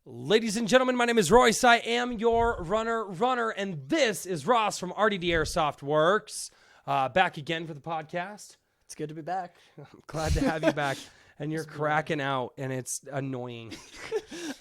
Ladies and gentlemen, my name is Royce. I am your runner, and this is Ross from RDD Airsoft Works. Back again for the podcast. It's good to be back. I'm glad to have you back. And you're cracking out, and it's annoying.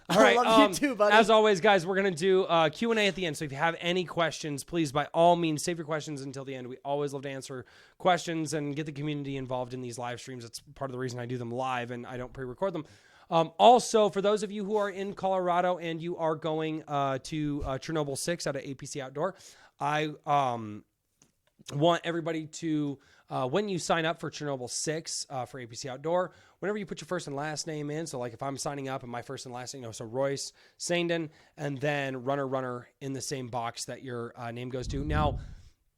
All right. I love you too, buddy. As always, guys, we're going to do Q&A at the end. So if you have any questions, please, by all means, save your questions until the end. We always love to answer questions and get the community involved in these live streams. That's part of the reason I do them live, and I don't pre-record them. Also, for those of you who are in Colorado and you are going to Chernobyl 6 out of APC Outdoor, I want everybody to, when you sign up for Chernobyl 6 for APC Outdoor, whenever you put your first and last name in, so like if I'm signing up and my first and last name, so Royce Sandin, and then runner in the same box that your name goes to. Now,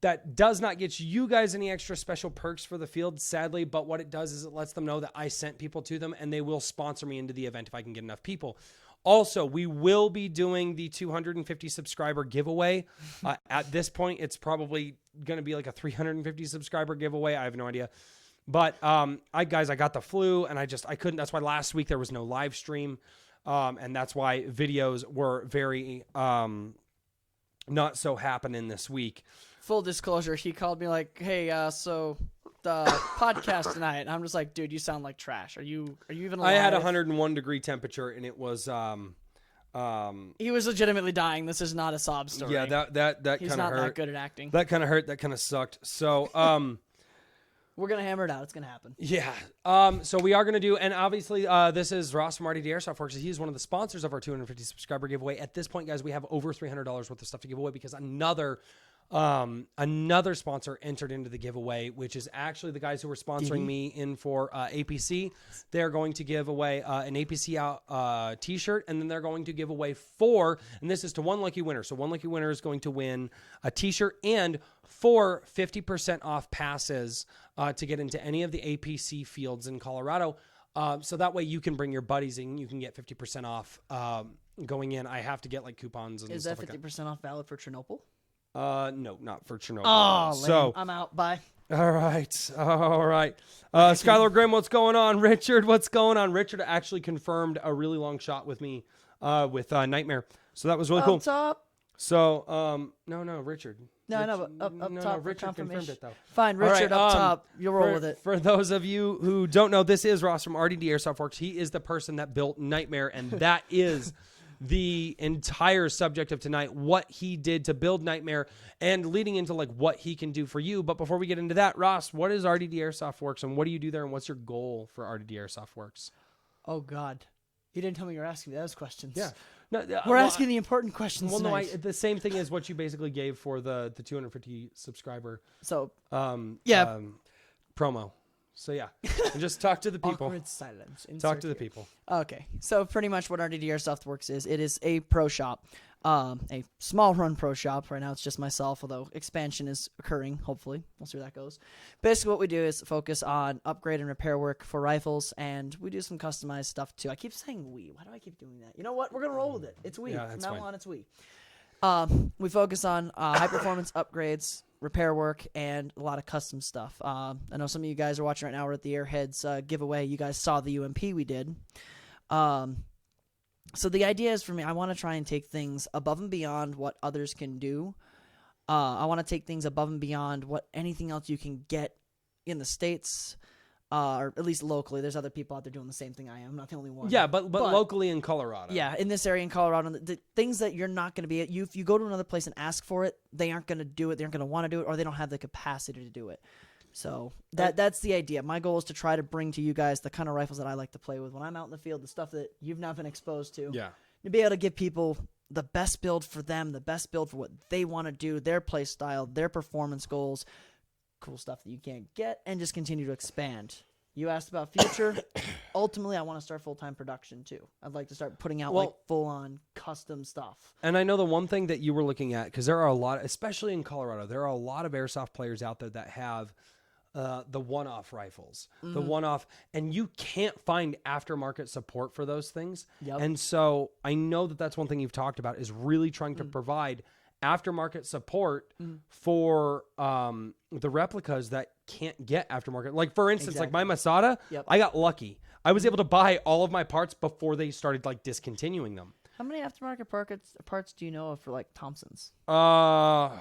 that does not get you guys any extra special perks for the field, sadly, but what it does is it lets them know that I sent people to them, and they will sponsor me into the event if I can get enough people. Also, we will be doing the 250 subscriber giveaway. At this point, it's probably going to be like a 350 subscriber giveaway. I have no idea. But I got the flu, and I couldn't. That's why last week there was no live stream, and that's why videos were very not so happening this week. Full disclosure, he called me like, "Hey, so the podcast tonight." And I'm just like, "Dude, you sound like trash. Are you even alive?" I had 101 degree temperature, and it was He was legitimately dying. This is not a sob story. Yeah, that kind of hurt. He's not that good at acting. That kind of hurt. That kind of sucked. So we're gonna hammer it out. It's gonna happen. Yeah. So we are gonna do, and obviously this is Ross from RDD Airsoft Works. He's one of the sponsors of our 250 subscriber giveaway. At this point, guys, we have over $300 worth of stuff to give away because another sponsor entered into the giveaway, which is actually the guys who were sponsoring me in for APC. They're going to give away an APC out t-shirt, and then they're going to give away 4, and this is to one lucky winner. So one lucky winner is going to win a t-shirt and 4 50% off passes to get into any of the APC fields in Colorado. So that way you can bring your buddies and you can get 50% off going in. I have to get like coupons and stuff like that. Is that 50% off valid for Chernobyl? No, not for Chernobyl. Oh, so I'm out. Bye. All right. Skylar Grimm, what's going on? Richard, what's going on? Richard actually confirmed a really long shot with me with Nightmare. So that was really cool. Up top. So, no, Richard. No, no, but up top. Richard confirmed it though. Fine, Richard, right, up top. You'll roll with it. For those of you who don't know, this is Ross from RDD Airsoft Works. He is the person that built Nightmare, and that is the entire subject of tonight, what he did to build Nightmare and leading into like what he can do for you. But before we get into that, Ross, what is RDD Airsoft Works and what do you do there and what's your goal for RDD Airsoft Works? Oh, God. You didn't tell me you were asking me those questions. Yeah. No, we're asking the important questions tonight. No, the same thing as what you basically gave for the 250 subscriber promo. So yeah, and just talk to the people. Awkward silence. Talk to the people. Okay, so pretty much what RDD Airsoft Works is, it is a pro shop, a small run pro shop. Right now it's just myself, although expansion is occurring, hopefully. We'll see where that goes. Basically what we do is focus on upgrade and repair work for rifles, and we do some customized stuff too. I keep saying we. Why do I keep doing that? You know what? We're going to roll with it. It's we. Yeah, From now on, it's we. We focus on high-performance upgrades, repair work, and a lot of custom stuff. I know some of you guys are watching right now. We're at the Airheads giveaway. You guys saw the UMP we did. So the idea is for me, I want to try and take things above and beyond what others can do. I want to take things above and beyond what anything else you can get in the States, or at least locally. There's other people out there doing the same thing I am. I'm not the only one. Yeah, but locally in Colorado. Yeah, in this area in Colorado, the things that you're not going to be at, if you go to another place and ask for it, they aren't going to do it. They aren't going to want to do it, or they don't have the capacity to do it. So that's the idea. My goal is to try to bring to you guys the kind of rifles that I like to play with when I'm out in the field, the stuff that you've not been exposed to. Yeah. To be able to give people the best build for them, the best build for what they want to do, their play style, their performance goals, cool stuff that you can't get, and just continue to expand. You asked about future. Ultimately, I want to start full-time production, too. I'd like to start putting out like full-on custom stuff. And I know the one thing that you were looking at, because there are a lot, especially in Colorado, there are a lot of airsoft players out there that have the one-off rifles, the one-off, and you can't find aftermarket support for those things. Yep. And so I know that that's one thing you've talked about is really trying to provide aftermarket support for the replicas that can't get aftermarket. Like for instance, like my Masada, I got lucky. I was able to buy all of my parts before they started like discontinuing them. How many aftermarket parts do you know of for like Thompsons? I've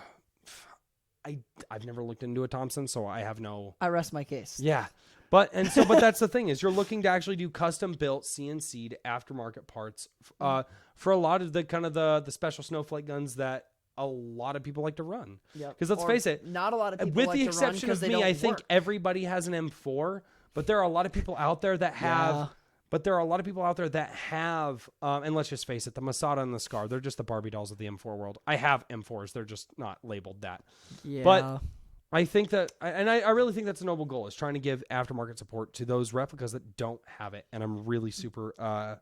never looked into a Thompson, so I have no. I rest my case. Yeah. But that's the thing is you're looking to actually do custom built CNC'd aftermarket parts for a lot of the kind of the special snowflake guns that a lot of people like to run. Yeah. Because let's face it, not a lot of people with like the to run exception 'cause of they me, don't I think work. everybody has an M4, but there are a lot of people out there that have. Yeah. But there are a lot of people out there that have, and let's just face it, the Masada and the Scar, they're just the Barbie dolls of the M4 world. I have M4s, they're just not labeled that. Yeah. But I think that, and I really think that's a noble goal, is trying to give aftermarket support to those replicas that don't have it. And I'm really super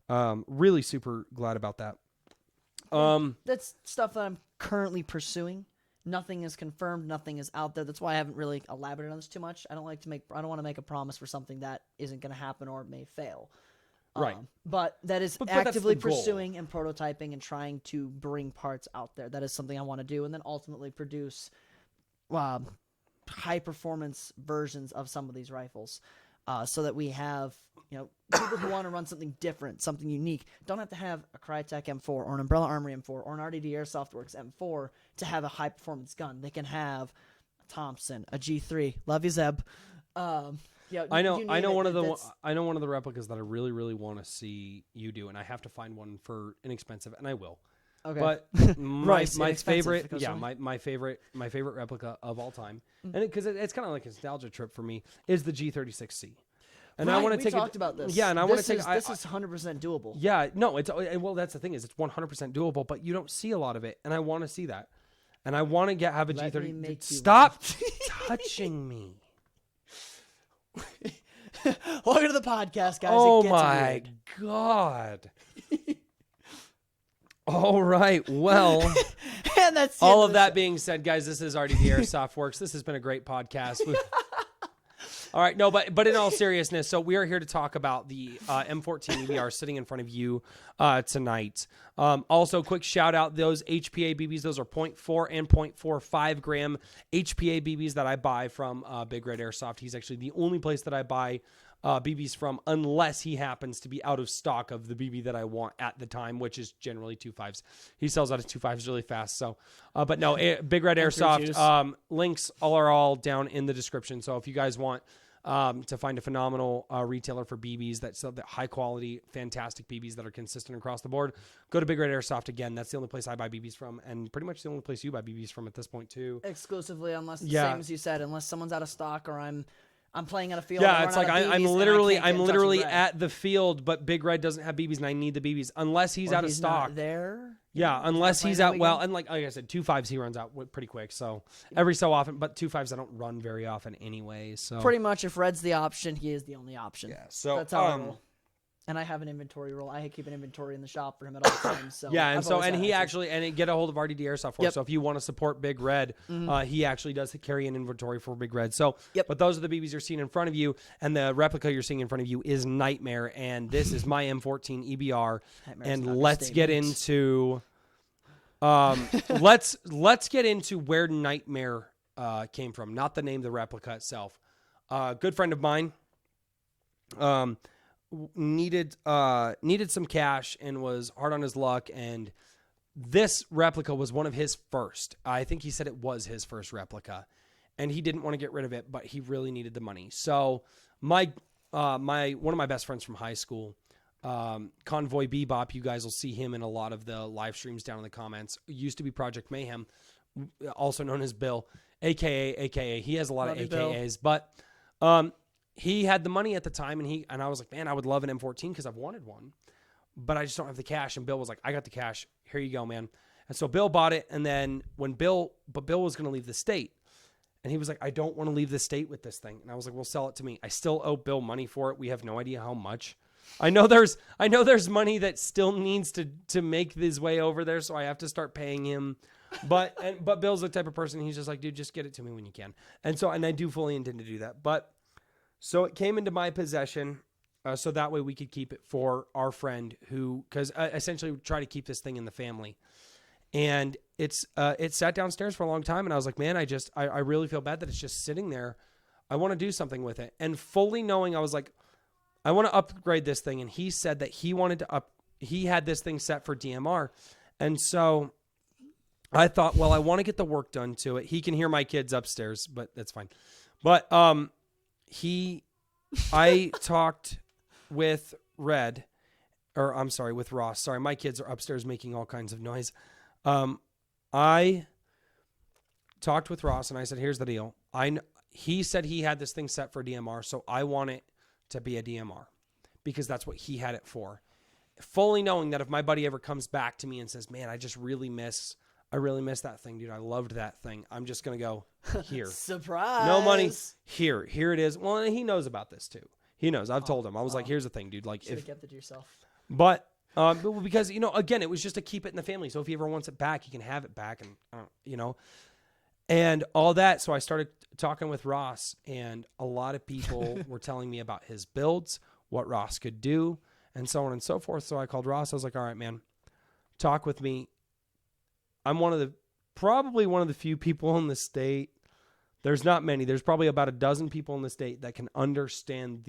glad about that. That's stuff that I'm currently pursuing. Nothing is confirmed. Nothing is out there. That's why I haven't really elaborated on this too much. I don't want to make a promise for something that isn't going to happen or may fail. Right. But that is But that's actively the goal. pursuing and prototyping and trying to bring parts out there. That is something I want to do, and then ultimately produce high performance versions of some of these rifles, so that we have people who want to run something different, something unique. Don't have to have a Crytek M4 or an Umbrella Armory M4 or an RDD Airsoft Works M4 to have a high performance gun. They can have a Thompson, a G3. Love you, Zeb. I know one of the replicas that I really, really want to see you do, and I have to find one for inexpensive, and I will. Okay. But my favorite, my favorite replica of all time, and because it's kind of like a nostalgia trip for me, is the G36C. And I want to take. We talked about this. Yeah, and I want to take. This is 100% doable. Yeah, no, well, that's the thing is it's 100% doable, but you don't see a lot of it, and I want to see that, and I want to have a Let me G30. make you Stop touching me. Welcome to the podcast, guys. Oh It gets my weird. God. All right. Well, And that's the all end of the that show. being said, guys, this is RDD Airsoft Works. This has been a great podcast. All right. No, but in all seriousness, so we are here to talk about the M14 EBR sitting in front of you tonight. Also, quick shout out those HPA BBs. Those are 0.4 and 0.45 gram HPA BBs that I buy from Big Red Airsoft. He's actually the only place that I buy BBs from, unless he happens to be out of stock of the BB that I want at the time, which is generally 2.5s. He sells out of 2.5s really fast. So, but no, Big Red Airsoft, links are all down in the description. So if you guys want to find a phenomenal retailer for BBs that sell the high quality, fantastic BBs that are consistent across the board, go to Big Red Airsoft. Again, that's the only place I buy BBs from, and pretty much the only place you buy BBs from at this point too. Exclusively, unless the same as you said, unless someone's out of stock or I'm playing at a field. Yeah, it's like I'm literally at at the field, but Big Red doesn't have BBs, and I need the BBs unless he's out of stock. Not there. Yeah, unless he's out. Well, and like I said, 2.5s he runs out pretty quick. So every so often, but 2.5s I don't run very often anyway. So pretty much, if Red's the option, he is the only option. Yeah. So that's how I roll. And I have an inventory rule. I keep an inventory in the shop for him at all times. So yeah, and he actually get a hold of RDD Airsoft Works. Yep. So if you want to support Big Red, he actually does carry an inventory for Big Red. So, Yep. But those are the BBs you're seeing in front of you, and the replica you're seeing in front of you is Nightmare, and this is my M14 EBR. And let's get into let's get into where Nightmare came from, not the name of the replica itself. Good friend of mine. Needed some cash and was hard on his luck, and this replica was one of his first. I think he said it was his first replica, and he didn't want to get rid of it, but he really needed the money. So one of my best friends from high school, Convoy Bebop, you guys will see him in a lot of the live streams down in the comments, used to be Project Mayhem, also known as Bill, aka he has a lot of AKAs, but he had the money at the time, and I was like, man, I would love an M14 because I've wanted one, but I just don't have the cash. And Bill was like, I got the cash. Here you go, man. And so Bill bought it. And then Bill was going to leave the state, and he was like, I don't want to leave the state with this thing. And I was like, well, sell it to me. I still owe Bill money for it. We have no idea how much. I know there's money that still needs to make his way over there. So I have to start paying him. But Bill's the type of person, he's just like, dude, just get it to me when you can. And I do fully intend to do that. So it came into my possession, so that way we could keep it for our friend because essentially we try to keep this thing in the family. And it sat downstairs for a long time, and I was like, man, I really feel bad that it's just sitting there. I want to do something with it. And fully knowing, I was like, I want to upgrade this thing. And he said that he wanted to he had this thing set for DMR. And so I thought, well, I want to get the work done to it. He can hear my kids upstairs, but that's fine. But I talked with with Ross. Sorry, my kids are upstairs making all kinds of noise. I talked with Ross and I said, here's the deal. He said he had this thing set for DMR, so I want it to be a DMR because that's what he had it for. Fully knowing that if my buddy ever comes back to me and says, man, I really miss that thing, dude. I loved that thing. I'm just going to go here. Surprise. No money. Here it is. Well, and he knows about this too. He knows. I've told him. I was like, here's the thing, dude. Like, should have kept it to yourself. But because, again, it was just to keep it in the family. So if he ever wants it back, he can have it back and, and all that. So I started talking with Ross, and a lot of people were telling me about his builds, what Ross could do, and so on and so forth. So I called Ross. I was like, all right, man, talk with me. I'm probably one of the few people in the state. There's not many. There's probably about a dozen people in the state that can understand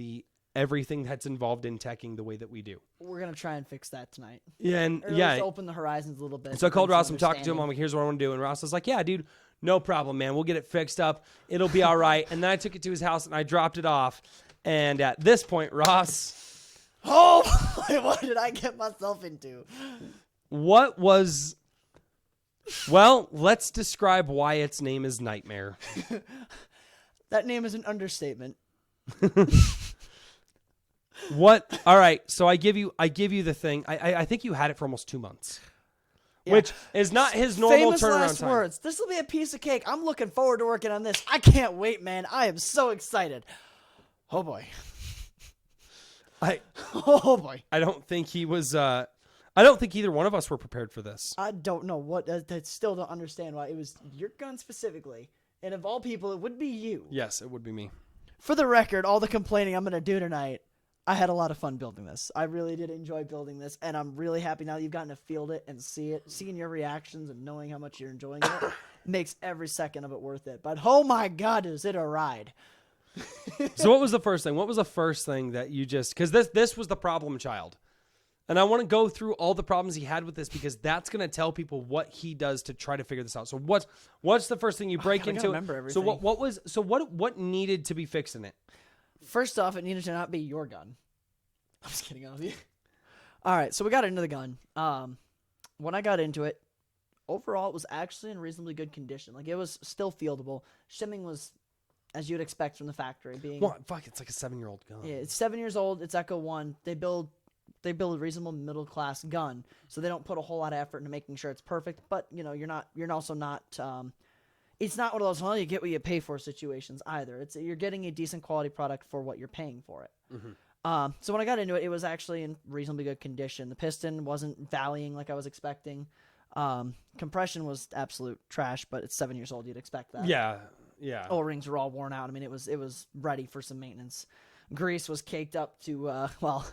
everything that's involved in teching the way that we do. We're going to try and fix that tonight. Yeah. And let's open the horizons a little bit. So I called Ross. I'm talking to him. I'm like, here's what I want to do. And Ross was like, yeah, dude, no problem, man. We'll get it fixed up. It'll be all right. And then I took it to his house and I dropped it off. And at this point, Ross. Oh, what did I get myself into? Well, let's describe why its name is Nightmare. That name is an understatement. What? All right. So I give you the thing. I think you had it for almost 2 months, which is not his normal Famous turnaround last time. words. This will be a piece of cake. I'm looking forward to working on this. I can't wait, man. I am so excited. Oh boy. Oh boy. I don't think he was. I don't think either one of us were prepared for this. I don't know what. I still don't understand why it was your gun specifically, and of all people, it would be you. Yes, it would be me. For the record, all the complaining I'm going to do tonight, I had a lot of fun building this. I really did enjoy building this, and I'm really happy now that you've gotten to field it and see it. Seeing your reactions and knowing how much you're enjoying it makes every second of it worth it. But oh my God, is it a ride. So what was the first thing? What was the first thing that you because this was the problem child. And I want to go through all the problems he had with this because that's going to tell people what he does to try to figure this out. So what's the first thing you break into? Remember everything. So what needed to be fixed in it? First off, it needed to not be your gun. I'm just kidding on you. All right, so we got into the gun. When I got into it, overall it was actually in reasonably good condition. Like it was still fieldable. Shimming was as you'd expect from the factory. It's like a 7-year-old gun. Yeah, it's 7 years old. It's Echo 1. They build a reasonable middle class gun, so they don't put a whole lot of effort into making sure it's perfect. But you're also not. It's not one of those you get what you pay for situations either. You're getting a decent quality product for what you're paying for it. Mm-hmm. So when I got into it, it was actually in reasonably good condition. The piston wasn't valleying like I was expecting. Compression was absolute trash, but it's 7 years old. You'd expect that. Yeah. O-rings were all worn out. I mean, it was ready for some maintenance. Grease was caked up to oh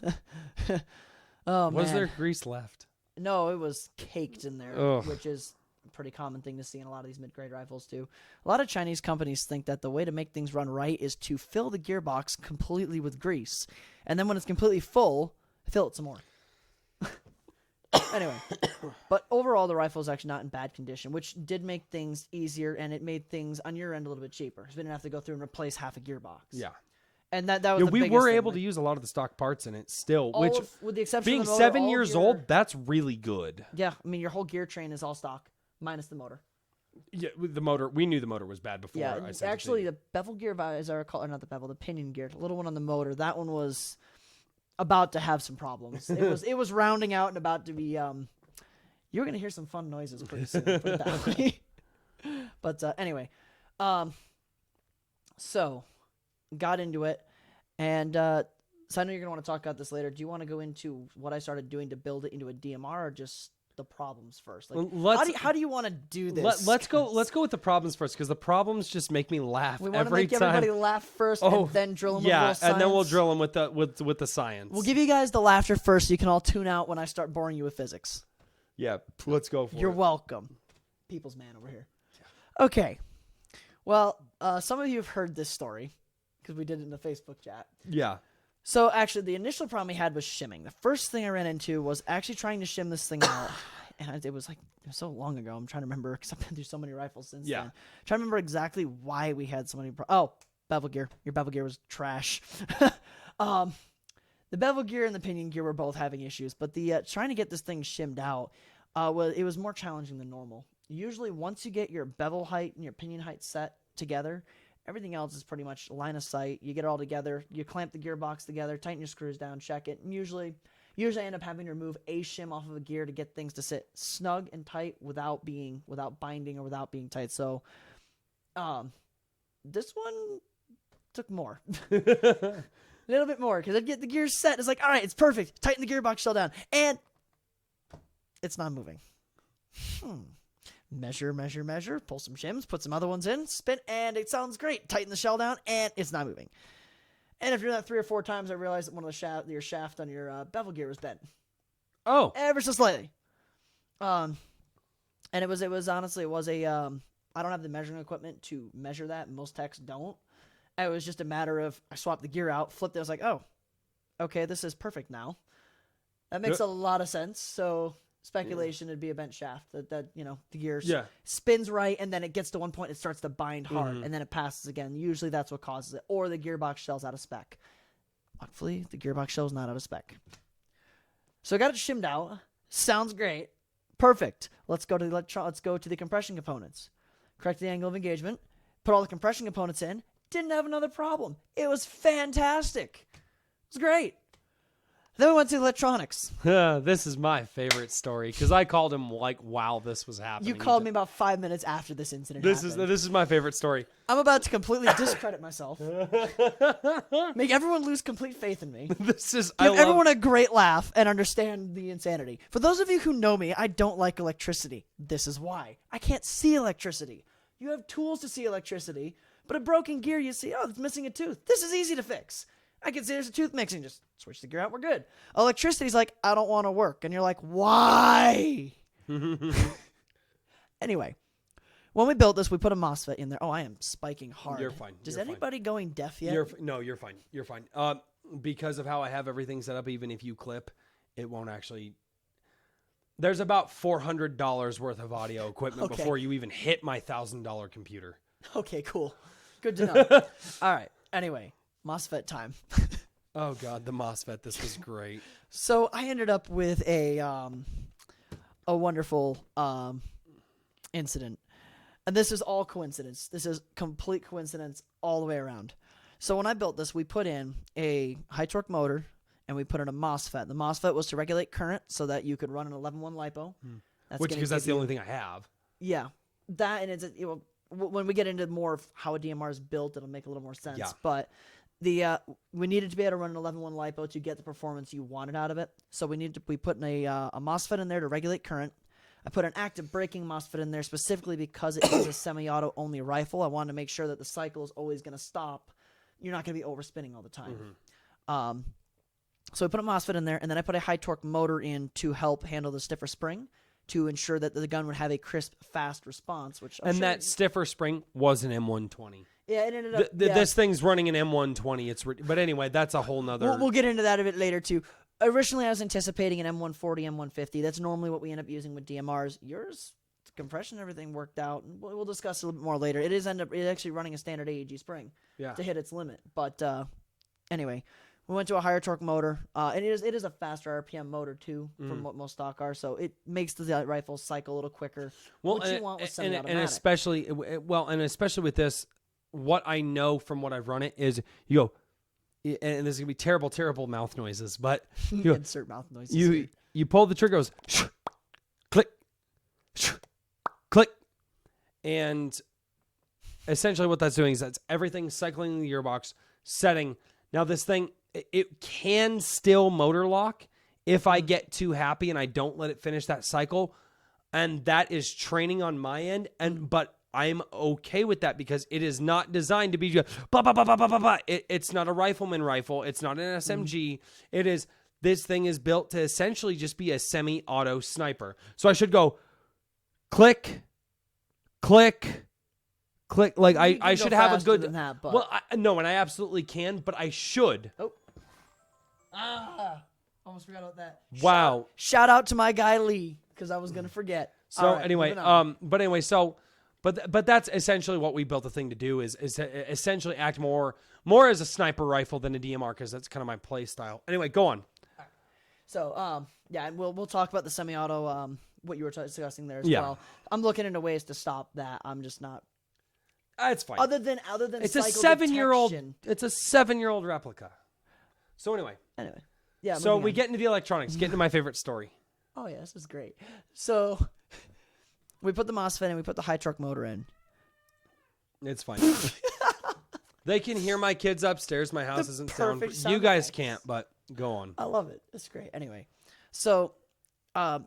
man. Was there grease left? No, it was caked in there, which is a pretty common thing to see in a lot of these mid-grade rifles too. A lot of Chinese companies think that the way to make things run right is to fill the gearbox completely with grease, and then when it's completely full, fill it some more. Anyway, but overall the rifle is actually not in bad condition, which did make things easier, and it made things on your end a little bit cheaper because we didn't have to go through and replace half a gearbox. Yeah. And that was the we biggest were thing. able to use a lot of the stock parts in it still, With the exception being of the motor, 7 years old, that's really good. Yeah, I mean your whole gear train is all stock minus the motor. Yeah, with the motor, we knew the motor was bad before. Yeah, I said actually the bevel gear, as I recall, or not the bevel, the pinion gear, the little one on the motor, that one was about to have some problems. It was rounding out and about to be. You're gonna hear some fun noises pretty soon. Put it that way. But anyway, so got into it. And so I know you're going to want to talk about this later. Do you want to go into what I started doing to build it into a DMR or just the problems first? Like, how do you want to do this? Let's go with the problems first because the problems just make me laugh every time. We want to make everybody laugh first and then drill them with a little science. And then we'll drill them with the science. We'll give you guys the laughter first so you can all tune out when I start boring you with physics. Yeah, let's go for it. You're welcome. People's man over here. Yeah. Okay. Well, some of you have heard this story. Because we did it in the Facebook chat. Yeah. So actually, the initial problem we had was shimming. The first thing I ran into was actually trying to shim this thing out, and it was so long ago. I'm trying to remember because I've been through so many rifles since then. Trying to remember exactly why we had so many. Bevel gear. Your bevel gear was trash. The bevel gear and the pinion gear were both having issues, but the trying to get this thing shimmed out, it was more challenging than normal. Usually, once you get your bevel height and your pinion height set together, everything else is pretty much line of sight. You get it all together. You clamp the gearbox together, tighten your screws down, check it. And usually I end up having to remove a shim off of a gear to get things to sit snug and tight without binding or without being tight. So, this one took more. A little bit more because I'd get the gears set. It's like, all right, it's perfect. Tighten the gearbox shell down, and it's not moving. Measure, pull some shims, put some other ones in, spin, and it sounds great. Tighten the shell down, and it's not moving. And if you're that 3 or 4 times, I realized that one of your shaft on your bevel gear was bent. Oh, ever so slightly. And it was honestly, I don't have the measuring equipment to measure that. Most techs don't. It was just a matter of I swapped the gear out, flipped it. I was like, oh, okay, this is perfect now. That makes a lot of sense. So speculation it'd be a bent shaft that the gear spins right, and then it gets to one point, it starts to bind hard, and then it passes again. Usually that's what causes it, or the gearbox shell's out of spec. Luckily, the gearbox shell's not out of spec. So I got it shimmed out. Sounds great, perfect. Let's go to the compression components. Correct the angle of engagement. Put all the compression components in. Didn't have another problem. It was fantastic. It was great. Then we went to electronics. This is my favorite story because I called him while this was happening. You called me about 5 minutes after this incident happened. This is my favorite story. I'm about to completely discredit myself. Make everyone lose complete faith in me. Give everyone a great laugh and understand the insanity. For those of you who know me, I don't like electricity. This is why. I can't see electricity. You have tools to see electricity. But a broken gear, you see, oh, it's missing a tooth. This is easy to fix. I can see there's a tooth mixing. Just switch the gear out. We're good. Electricity's like, I don't want to work. And you're like, why? Anyway, when we built this, we put a MOSFET in there. Oh, I am spiking hard. You're fine. Is anybody going deaf yet? You're fine. You're fine. Because of how I have everything set up, even if you clip, it won't actually. There's about $400 worth of audio equipment before you even hit my $1,000 computer. Okay, cool. Good to know. All right. Anyway, MOSFET time. Oh God, the MOSFET. This was great. So I ended up with a wonderful incident, and this is all coincidence. This is complete coincidence all the way around. So when I built this, we put in a high torque motor, and we put in a MOSFET. The MOSFET was to regulate current so that you could run an 11.1 LiPo. Because that's the only thing I have. Yeah, that and it's when we get into more of how a DMR is built, it'll make a little more sense. Yeah. But we needed to be able to run an 11.1 LiPo to get the performance you wanted out of it. So we put in a MOSFET in there to regulate current. I put an active braking MOSFET in there specifically because it is a semi-auto only rifle. I wanted to make sure that the cycle is always going to stop. You're not going to be overspinning all the time. So we put a MOSFET in there, and then I put a high torque motor in to help handle the stiffer spring, to ensure that the gun would have a crisp, fast response. That stiffer spring was an M120. Yeah, it ended up. This thing's running an M120. But anyway, that's a whole nother. We'll get into that a bit later too. Originally, I was anticipating an M140, M150. That's normally what we end up using with DMRs. Yours, compression, everything worked out. We'll discuss a little bit more later. It's actually running a standard AEG spring to hit its limit. But anyway. We went to a higher torque motor, and it is a faster RPM motor too, from what most stock are. So it makes the rifle cycle a little quicker. Well, what you want with semi-automatic. and especially with this, what I know from what I've run it is you go, and there's gonna be terrible mouth noises, but you go, insert mouth noises. You pull the trigger, goes click, click, and essentially what that's doing is that's everything cycling in the gearbox, setting. Now this thing. It can still motor lock if I get too happy and I don't let it finish that cycle. And that is training on my end. But I'm okay with that because it is not designed to be just blah, blah, blah, blah, blah, blah, blah. It's not a rifleman rifle. It's not an SMG. This thing is built to essentially just be a semi-auto sniper. So I should go click, click, click. Like I should have a good. That, but... Well, no, and I absolutely can, but I should. Oh. Almost forgot about that. Wow. Shout out to my guy Lee, because I was gonna forget. So All right, anyway, moving on. but that's essentially what we built the thing to do is to essentially act more as a sniper rifle than a DMR, because that's kind of my play style. Anyway, go on. So yeah, and we'll talk about the semi-auto what you were discussing there as Yeah. well. I'm looking into ways to stop that. I'm just not. It's fine. Other than It's a cycle 7-year-old. detection. It's a 7-year-old replica. So anyway, Yeah. so moving we on. get into the electronics. Get into my favorite story. Oh yeah, this is great. So we put the MOSFET and we put the high truck motor in. It's fine. They can hear my kids upstairs. My house isn't sound. perfect You sound guys effects. can't, but go on. I love it. It's great. Anyway, so I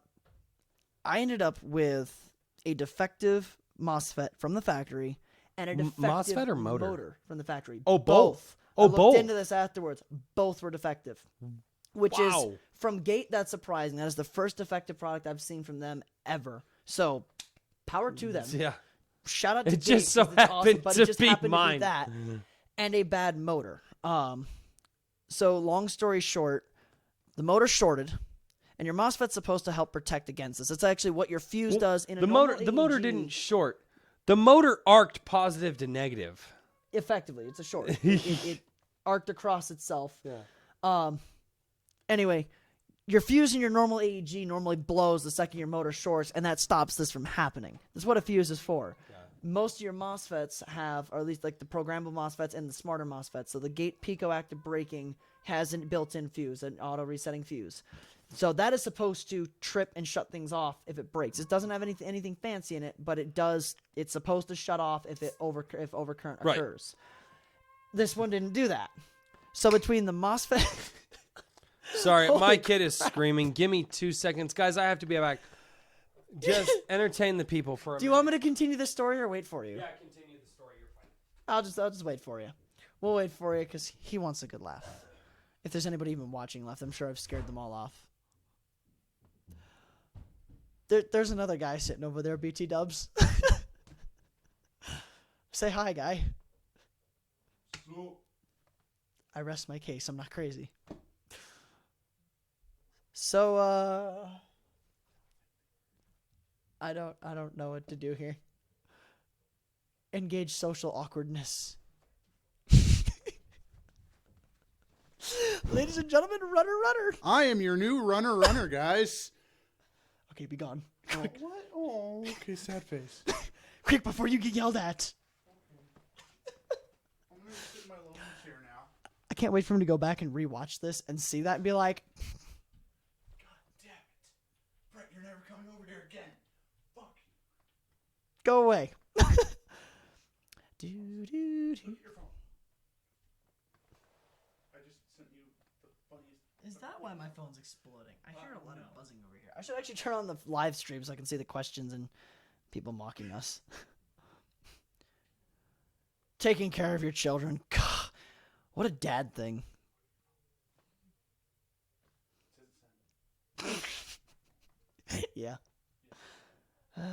ended up with a defective MOSFET from the factory and a defective MOSFET or motor? from the factory. Oh, both. Oh, I looked both. into this afterwards. Both were defective, which is Wow. from Gate. That's surprising. That is the first defective product I've seen from them ever. So power to them. Yeah. Shout out to It Gate, just so 'cause it's awesome, happened but to it just be happened mine. to be that and a bad motor. So long story short, the motor shorted, and your MOSFET's supposed to help protect against this. It's actually what your fuse does in a The normal motor AEG. didn't short. The motor arced positive to negative. Effectively, it's a short. It arced across itself. Yeah. Anyway, your fuse in your normal AEG normally blows the second your motor shorts, and that stops this from happening. That's what a fuse is for. Most of your MOSFETs have, or at least like the programmable MOSFETs and the smarter MOSFETs. So the Gate Pico active braking has a built-in fuse, an auto-resetting fuse. So that is supposed to trip and shut things off if it breaks. It doesn't have anything fancy in it, but it does. It's supposed to shut off if overcurrent Right. occurs. This one didn't do that. So between the MOSFET, Sorry, Holy my kid is screaming. Give me 2 seconds. Guys, I have to be back. Just entertain the people for a do you want me to continue the story or wait for you? Yeah, continue the story. You're fine. I'll just wait for you. We'll wait for you because he wants a good laugh. If there's anybody even watching left, I'm sure I've scared them all off. There's another guy sitting over there, BT Dubs. Say hi, guy. I rest my case. I'm not crazy. So, I don't know what to do here. Engage social awkwardness. Ladies and gentlemen, runner. I am your new runner, guys. Okay, be gone. Oh, what? Oh, okay, sad face. Quick before you get yelled at. I'm gonna sit in my lonely chair now. I can't wait for him to go back and rewatch this and see that and be like, God damn it. Brett, you're never coming over here again. Fuck. go away. Do. Look at your phone. I just sent you the funniest. Is that why my phone's exploding? I hear a lot of buzzing over here. I should actually turn on the live stream so I can see the questions and people mocking us. Taking care of your children. God, what a dad thing. Yeah. God.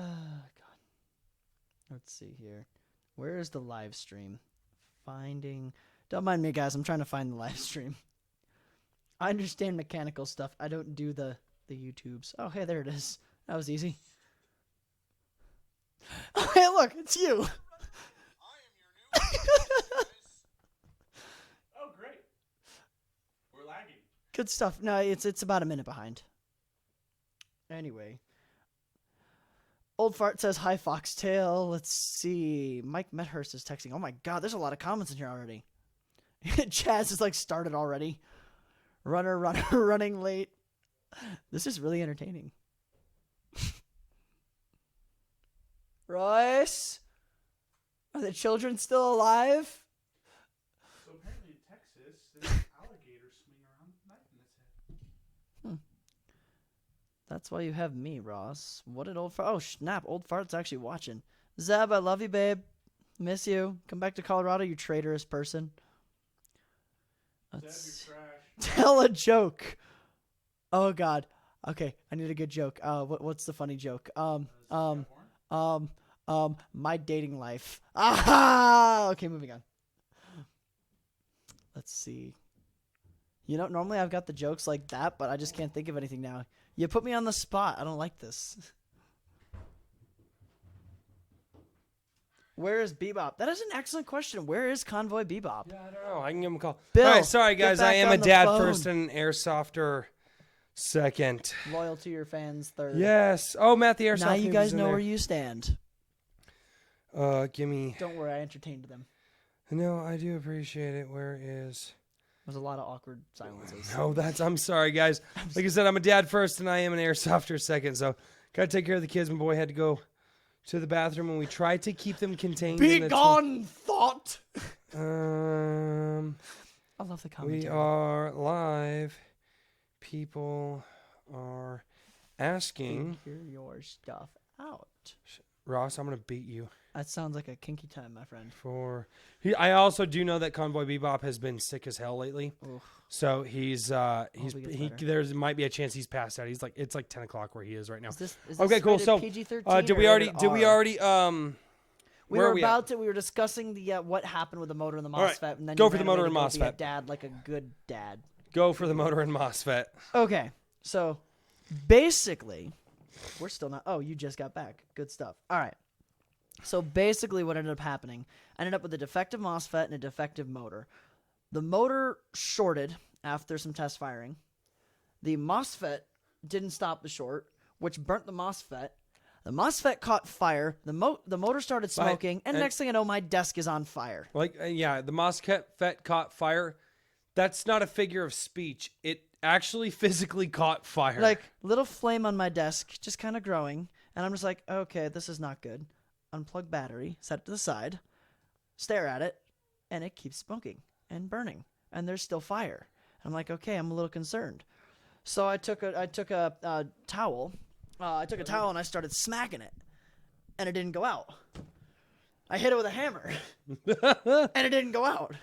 Let's see here. Where is the live stream? Finding. Don't mind me, guys. I'm trying to find the live stream. I understand mechanical stuff. I don't do the YouTubes. Oh, hey, there it is. That was easy. Oh, hey, look, it's you. Oh, great. We're lagging. Good stuff. No, it's about a minute behind. Anyway. Old Fart says, hi, Foxtail. Let's see. Mike Medhurst is texting. Oh, my God, there's a lot of comments in here already. Chaz is, started already. Runner, running late. This is really entertaining. Royce? Are the children still alive? So apparently in Texas, there's alligators swimming around with a knife in its head. That's why you have me, Ross. What did Old Fart... Oh, snap. Old Fart's actually watching. Zeb, I love you, babe. Miss you. Come back to Colorado, you traitorous person. Dad, Let's you're trash. tell a joke. Oh, God. Okay, I need a good joke. What's the funny joke? My dating life. Aha! Okay, moving on. Let's see. You know, normally I've got the jokes like that, but I just can't think of anything now. You put me on the spot. I don't like this. Where is Bebop? That is an excellent question. Where is Convoy Bebop? Yeah, I don't know. I can give him a call. Bill, all right, sorry get guys. I back am on a the dad phone. first and an airsofter second. Loyal to your fans third. Yes. Oh, Matt the airsoft. Now you dude guys was in know there. where you stand. Give me. Don't worry, I entertained them. No, I do appreciate it. Where is? There's a lot of awkward silences. No, I'm sorry, guys. Like I said, I'm a dad first and I am an airsofter second. So, gotta take care of the kids. My boy had to go to the bathroom, and we tried to keep them contained. Be in the gone, thought. I love the commentary. We are live. People are asking. Figure your stuff out. Ross, I'm gonna beat you. That sounds like a kinky time, my friend. I also do know that Convoy Bebop has been sick as hell lately. Oof. So he's he gets better. there's might be a chance he's passed out. It's like 10 o'clock where he is right now. Is this Okay, cool. rated So PG-13 did or we already rated did we R? already We where were are we about to. We were discussing the what happened with the motor and the All right, MOSFET, and then go you for the ran away motor to and go be a MOSFET. dad, like a good dad. go for the motor and MOSFET? Okay, so basically, we're still not. Oh, you just got back. Good stuff. All right. So basically, what ended up happening, I ended up with a defective MOSFET and a defective motor. The motor shorted after some test firing. The MOSFET didn't stop the short, which burnt the MOSFET. The MOSFET caught fire. The motor started smoking, and next thing I know, my desk is on fire. Like yeah, the MOSFET caught fire. That's not a figure of speech. It actually physically caught fire. Like, little flame on my desk, just kind of growing, and I'm just like, okay, this is not good. Unplug battery, set it to the side, stare at it, and it keeps smoking and burning, and there's still fire. I'm like, okay, I'm a little concerned. So I took a towel. I took a towel and I started smacking it, and it didn't go out. I hit it with a hammer, and it didn't go out.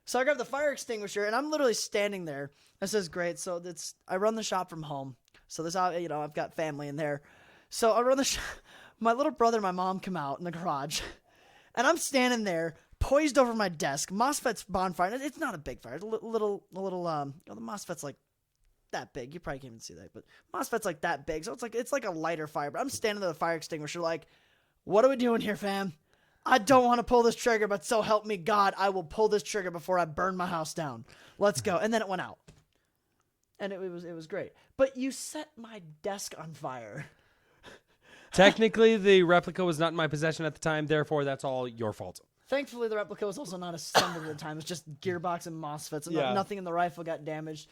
So I grabbed the fire extinguisher, and I'm literally standing there. This is great. So I run the shop from home. So I've got family in there. So I run the shop. My little brother and my mom come out in the garage, and I'm standing there, poised over my desk. MOSFET's bonfire. It's not a big fire. It's the MOSFET's like that big. You probably can't even see that, but MOSFET's like that big. So it's like a lighter fire. But I'm standing there with the fire extinguisher, like, what are we doing here, fam? I don't want to pull this trigger, but so help me God, I will pull this trigger before I burn my house down. Let's go. And then it went out, and it was great. But you set my desk on fire. technically, the replica was not in my possession at the time. Therefore, that's all your fault. Thankfully, the replica was also not assembled at the time. It's just gearbox and MOSFETs, and Yeah. nothing in the rifle got damaged.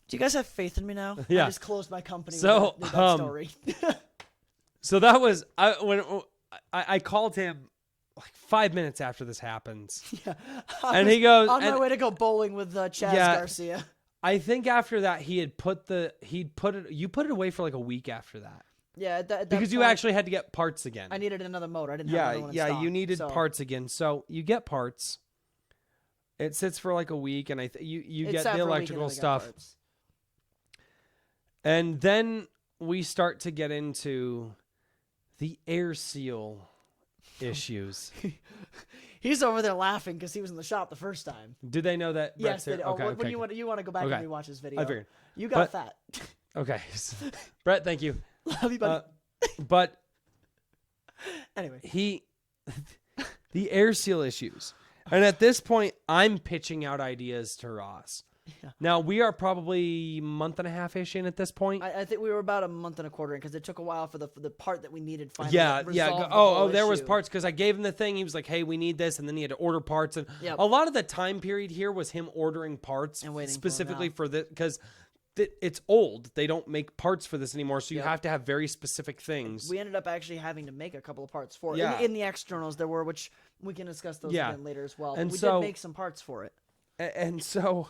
Do you guys have faith in me now? Yeah. I just closed my company So, with that story. So that was when I called him like 5 minutes after this happens. Yeah. And he goes, on my and- way to go bowling with Chaz Yeah. Garcia. I think after that you put it away for like a week after that. Yeah, at that Because you point, actually had to get parts again. I needed another motor. I didn't have another one in stock, you needed so parts again. So you get parts. It sits for like a week, and you it get sat the for a week and then electrical we got stuff, parts. and then we start to get into the air seal issues. He's over there laughing because he was in the shop the first time. Do they know that? Yes, Brett's they there? did. Oh, Okay, when okay. you want to go back Okay. and rewatch this video. I figured. You got fat. Okay, Brett, thank you. Love you, buddy. But Anyway, the air seal issues, and at this point, I'm pitching out ideas to Ross. Yeah. Now we are probably a month and a half ish in at this point. I think we were about a month and a quarter in because it took a while for the part that we needed finally. Yeah, to yeah. resolve the Oh, whole there was issue. parts because I gave him the thing. He was like, "Hey, we need this," and then he had to order parts. And Yep. a lot of the time period here was him ordering parts And waiting for 'em, specifically yeah. for this because it's old. They don't make parts for this anymore, so you Yep. have to have very specific things. We ended up actually having to make a couple of parts for it. Yeah. In the externals, there were, which we can discuss those Yeah. again later as well. And we so- did make some parts for it. And so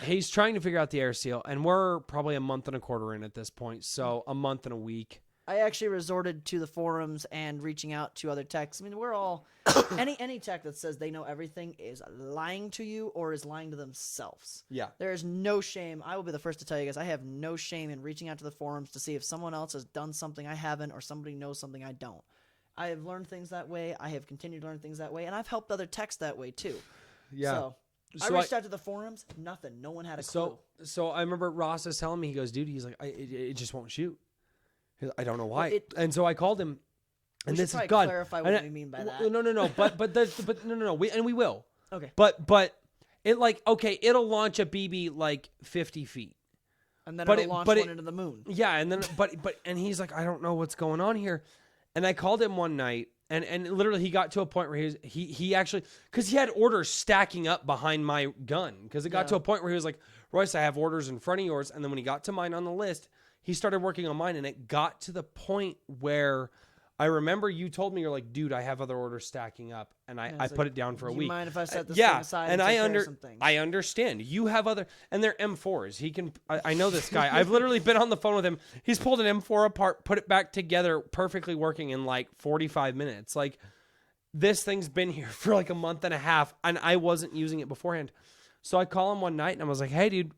he's trying to figure out the air seal, and we're probably a month and a quarter in at this point. So a month and a week. I actually resorted to the forums and reaching out to other techs. I mean, we're all any tech that says they know everything is lying to you or is lying to themselves. Yeah. There is no shame. I will be the first to tell you guys, I have no shame in reaching out to the forums to see if someone else has done something I haven't or somebody knows something I don't. I have learned things that way. I have continued to learn things that way, and I've helped other techs that way too. Yeah. So I reached out to the forums, nothing. No one had a clue. So I remember Ross is telling me, he goes, dude, he's like, it just won't shoot. I don't know why. Well, and so I called him, and this is gone. Clarify what we mean by that. No. But no. We will. Okay. But it like, okay, it'll launch a BB like 50 feet. And then it'll launch one into the moon. Yeah, and then and he's like, I don't know what's going on here. And I called him one night, and literally he got to a point where he actually, because he had orders stacking up behind my gun, because it got to a point where he was like, Royce, I have orders in front of yours. And then when he got to mine on the list, he started working on mine, and it got to the point where I remember you told me, you're like, dude, I have other orders stacking up, and I put it down for a week. Mind if I set this thing aside and I understand. You have other, and they're M4s. He can. I know this guy. I've literally been on the phone with him. He's pulled an M4 apart, put it back together, perfectly working in like 45 minutes. Like, this thing's been here for like a month and a half, and I wasn't using it beforehand. So I call him one night, and I was like, hey, dude,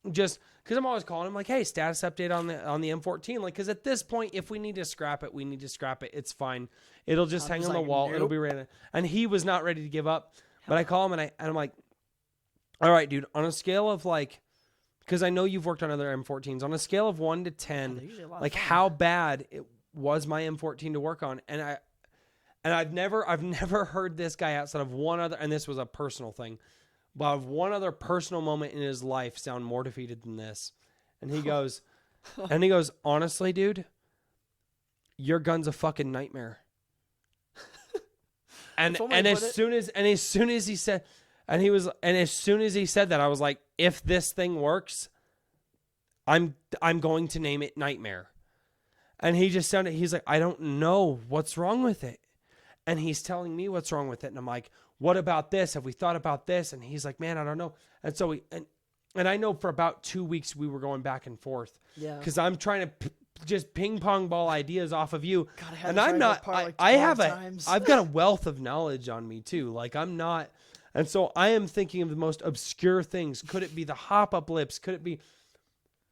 just because I'm always calling him like, hey, status update on the M14. Like, because at this point, if we need to scrap it, we need to scrap it. It's fine. It'll just hang on the wall. Nope. It'll be ready. And he was not ready to give up. But I call him, and I'm like, all right, dude, on a scale of like, because I know you've worked on other M14s, on a scale of 1 to 10, like how bad it was my M14 to work on. And I've never heard this guy outside of one other, and this was a personal thing, but of one other personal moment in his life sound more defeated than this. And he goes, honestly, dude, your gun's a fucking nightmare. and as soon as he said that, I was like, if this thing works, I'm going to name it Nightmare. And he's like, I don't know what's wrong with it. And he's telling me what's wrong with it. And I'm like, what about this? Have we thought about this? And he's like, man, I don't know. And so and I know for about 2 weeks we were going back and forth. Yeah. Because I'm trying to just ping pong ball ideas off of you. God, and I'm not, I've got a wealth of knowledge on me too. Like, I'm not. And so I am thinking of the most obscure things. Could it be the hop up lips? Could it be,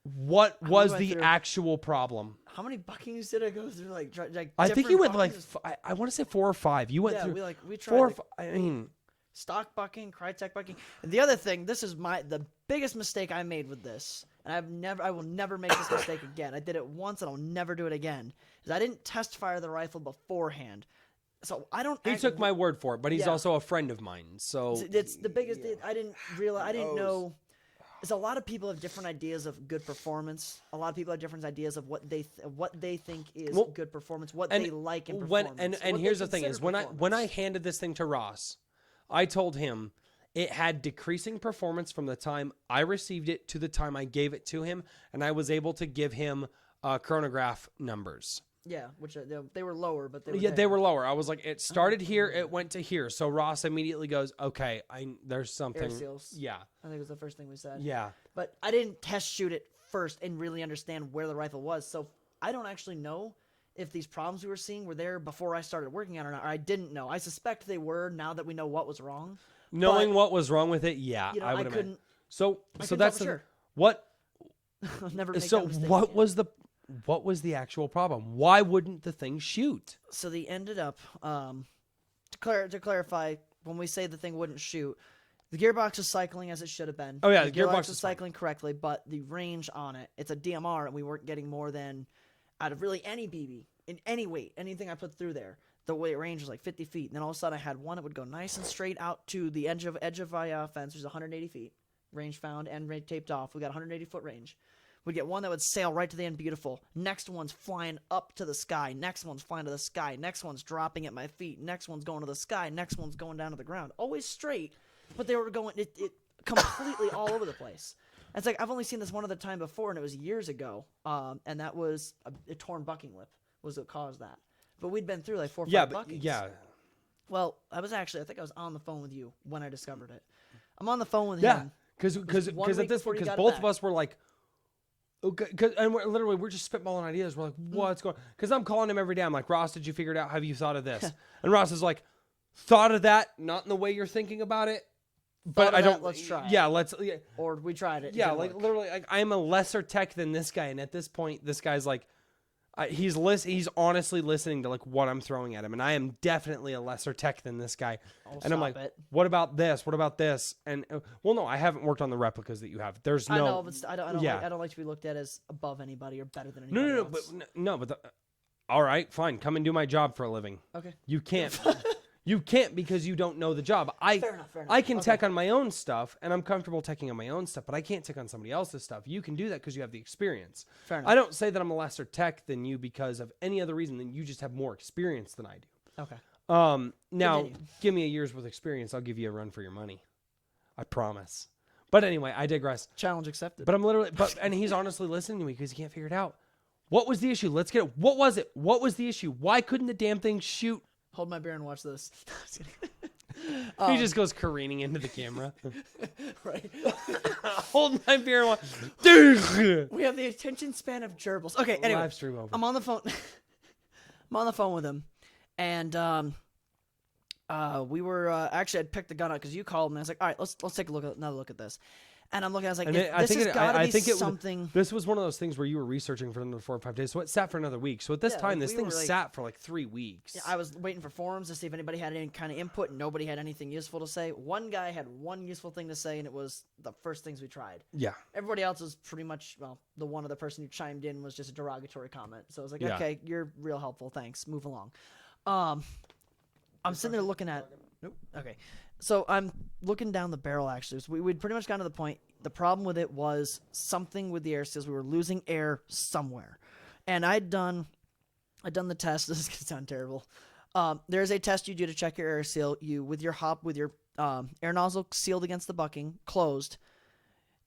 what was the actual problem? How many buckings did I go through? Like I think you went buckings? I want to say 4 or 5. You went through. We tried 4 or 5. I mean, stock bucking, Crytek bucking. And the other thing, this is the biggest mistake I made with this, and I will never make this mistake again. I did it once, and I'll never do it again. Is I didn't test fire the rifle beforehand. So I don't. He took my word for it, but he's also a friend of mine. So it's the biggest. I didn't realize. I didn't know. Is a lot of people have different ideas of good performance. A lot of people have different ideas of what they think is good performance, what they like in performance. And here's the thing: is when I handed this thing to Ross, I told him it had decreasing performance from the time I received it to the time I gave it to him, and I was able to give him chronograph numbers. Yeah, which they were lower, but they were lower. I was like, it started here, it went to here. So Ross immediately goes, okay, there's something. Air seals. Yeah, I think it was the first thing we said. Yeah, but I didn't test shoot it first and really understand where the rifle was. So I don't actually know if these problems we were seeing were there before I started working on it or not. Or I didn't know. I suspect they were now that we know what was wrong. Knowing what was wrong with it, yeah, I would have. So that's what. Never. So what was the actual problem? Why wouldn't the thing shoot? So they ended up, to clarify, when we say the thing wouldn't shoot, the gearbox is cycling as it should have been. Oh, yeah, the gearbox is cycling correctly, but the range on it, it's a DMR, and we weren't getting more than, out of really any BB, in any weight, anything I put through there, the weight range was like 50 feet. And then all of a sudden I had one that would go nice and straight out to the edge of a fence, which is 180 feet, range found and taped off. We got 180-foot range. We'd get one that would sail right to the end, beautiful. Next one's flying up to the sky. Next one's flying to the sky. Next one's dropping at my feet. Next one's going to the sky. Next one's going down to the ground. Always straight, but they were going it completely all over the place. It's like I've only seen this one other time before, and it was years ago. And that was a torn bucking lip was what caused that. But we'd been through like 4 or 5 buckings. Yeah. Well, I think I was on the phone with you when I discovered it. I'm on the phone with him. Because at this point, because both of us were like. Okay, and we're just spitballing ideas. We're like, what's going on? Because I'm calling him every day. I'm like, Ross, did you figure it out? Have you thought of this? And Ross is like, thought of that, not in the way you're thinking about it. But I don't. Let's try. Yeah, let's. Yeah. Or we tried it. Yeah, like literally, like, I'm a lesser tech than this guy. And at this point, this guy's like, He's honestly listening to like what I'm throwing at him, and I am definitely a lesser tech than this guy. And I'm like, what about this? What about this? And well, no, I haven't worked on the replicas that you have. There's no. I know, but I don't yeah. I don't like to be looked at as above anybody or better than anybody. But all right, fine. Come and do my job for a living. Okay. You can't. You can't because you don't know the job. Fair enough. I can tech on my own stuff, and I'm comfortable teching on my own stuff, but I can't tech on somebody else's stuff. You can do that because you have the experience. Fair enough. I don't say that I'm a lesser tech than you because of any other reason than you just have more experience than I do. Okay. Now, Continue. give me a year's worth of experience. I'll give you a run for your money. I promise. But anyway, I digress. Challenge accepted. But I'm literally, and he's honestly listening to me because he can't figure it out. What was the issue? Let's get it. What was it? What was the issue? Why couldn't the damn thing shoot? Hold my beer and watch this. Just kidding. He just goes careening into the camera. Right. Hold my beer and watch. We have the attention span of gerbils. Okay, anyway. Live stream over. I'm on the phone. I'm on the phone with him, and we were actually I'd picked the gun up because you called me. I was like, all right, let's take another look at this. And I'm looking. I was like, this has got to be something. This was one of those things where you were researching for another 4 or 5 days. So it sat for another week. So at this time, this thing sat for like 3 weeks. Yeah, I was waiting for forums to see if anybody had any kind of input. Nobody had anything useful to say. One guy had one useful thing to say, and it was the first things we tried. Yeah. Everybody else was pretty much, well, the one other person who chimed in was just a derogatory comment. So I was like, okay, you're real helpful. Thanks. Move along. I'm sitting there looking at. Nope. Okay. So I'm looking down the barrel, actually. So we'd pretty much gotten to the point. The problem with it was something with the air seals. We were losing air somewhere. And I'd done the test. This is going to sound terrible. There's a test you do to check your air seal. You, with your air nozzle sealed against the bucking, closed,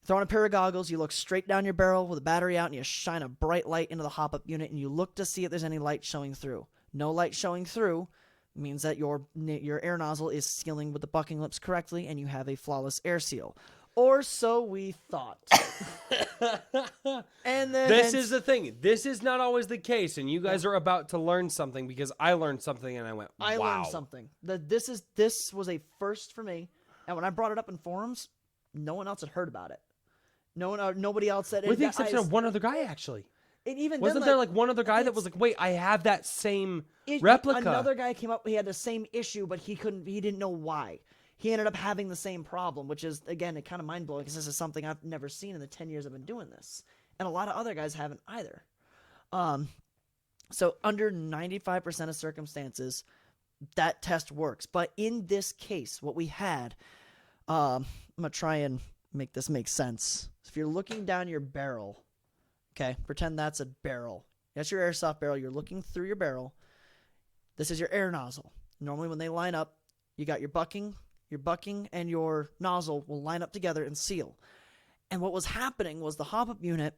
throw on a pair of goggles, you look straight down your barrel with the battery out, and you shine a bright light into the hop-up unit, and you look to see if there's any light showing through. No light showing through means that your air nozzle is sealing with the bucking lips correctly, and you have a flawless air seal. Or so we thought. And then this is the thing. This is not always the case, and you guys are about to learn something because I learned something and I went, wow. I learned something. This was a first for me, and when I brought it up in forums, no one else had heard about it. Nobody else said it. With the exception of one other guy, actually. And even wasn't then, there like one other guy that was like, wait, I have that same replica. Another guy came up, he had the same issue, but he didn't know why. He ended up having the same problem, which is, again, it kind of mind-blowing because this is something I've never seen in the 10 years I've been doing this. And a lot of other guys haven't either. So under 95% of circumstances, that test works. But in this case, what we had, I'm going to try and make this make sense. If you're looking down your barrel, okay, pretend that's a barrel. That's your airsoft barrel. You're looking through your barrel. This is your air nozzle. Normally when they line up, you got your bucking and your nozzle will line up together and seal. And what was happening was the hop-up unit,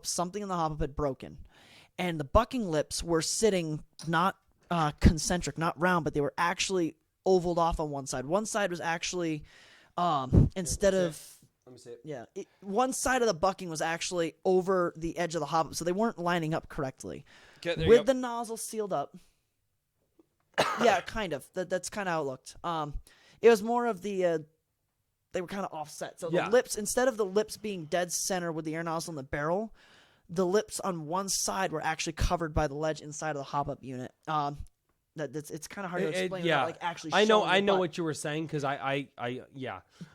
something in the hop-up had broken. And the bucking lips were sitting not concentric, not round, but they were actually ovaled off on one side. One side was actually, instead of... Let me see it. Yeah, one side of the bucking was actually over the edge of the hop-up, so they weren't lining up correctly. Okay, with the nozzle sealed up... Yeah, kind of. That's kind of how it looked. It was more of the they were kind of offset. So the lips, instead of the lips being dead center with the air nozzle in the barrel, the lips on one side were actually covered by the ledge inside of the hop-up unit. It's kind of hard to explain. Yeah, like actually. I know what you were saying because I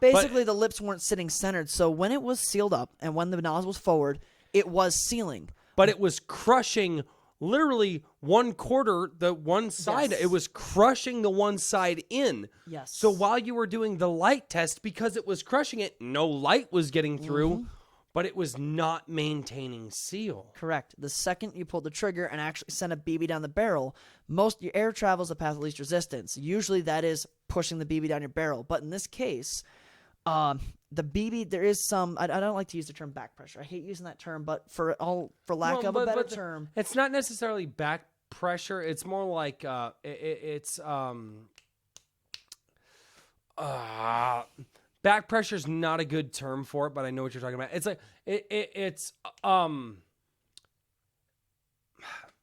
Basically, the lips weren't sitting centered. So when it was sealed up and when the nozzle was forward, it was sealing. But it was crushing. Literally 1/4 the one side. Yes. It was crushing the one side in. Yes. So while you were doing the light test, because it was crushing it, no light was getting through, but it was not maintaining seal. Correct. The second you pulled the trigger and actually sent a BB down the barrel, your air travels the path of least resistance. Usually that is pushing the BB down your barrel. But in this case, the BB, there is some, I don't like to use the term back pressure. I hate using that term, but for lack of a better term. It's not necessarily back pressure. It's more like, back pressure is not a good term for it, but I know what you're talking about. It's like,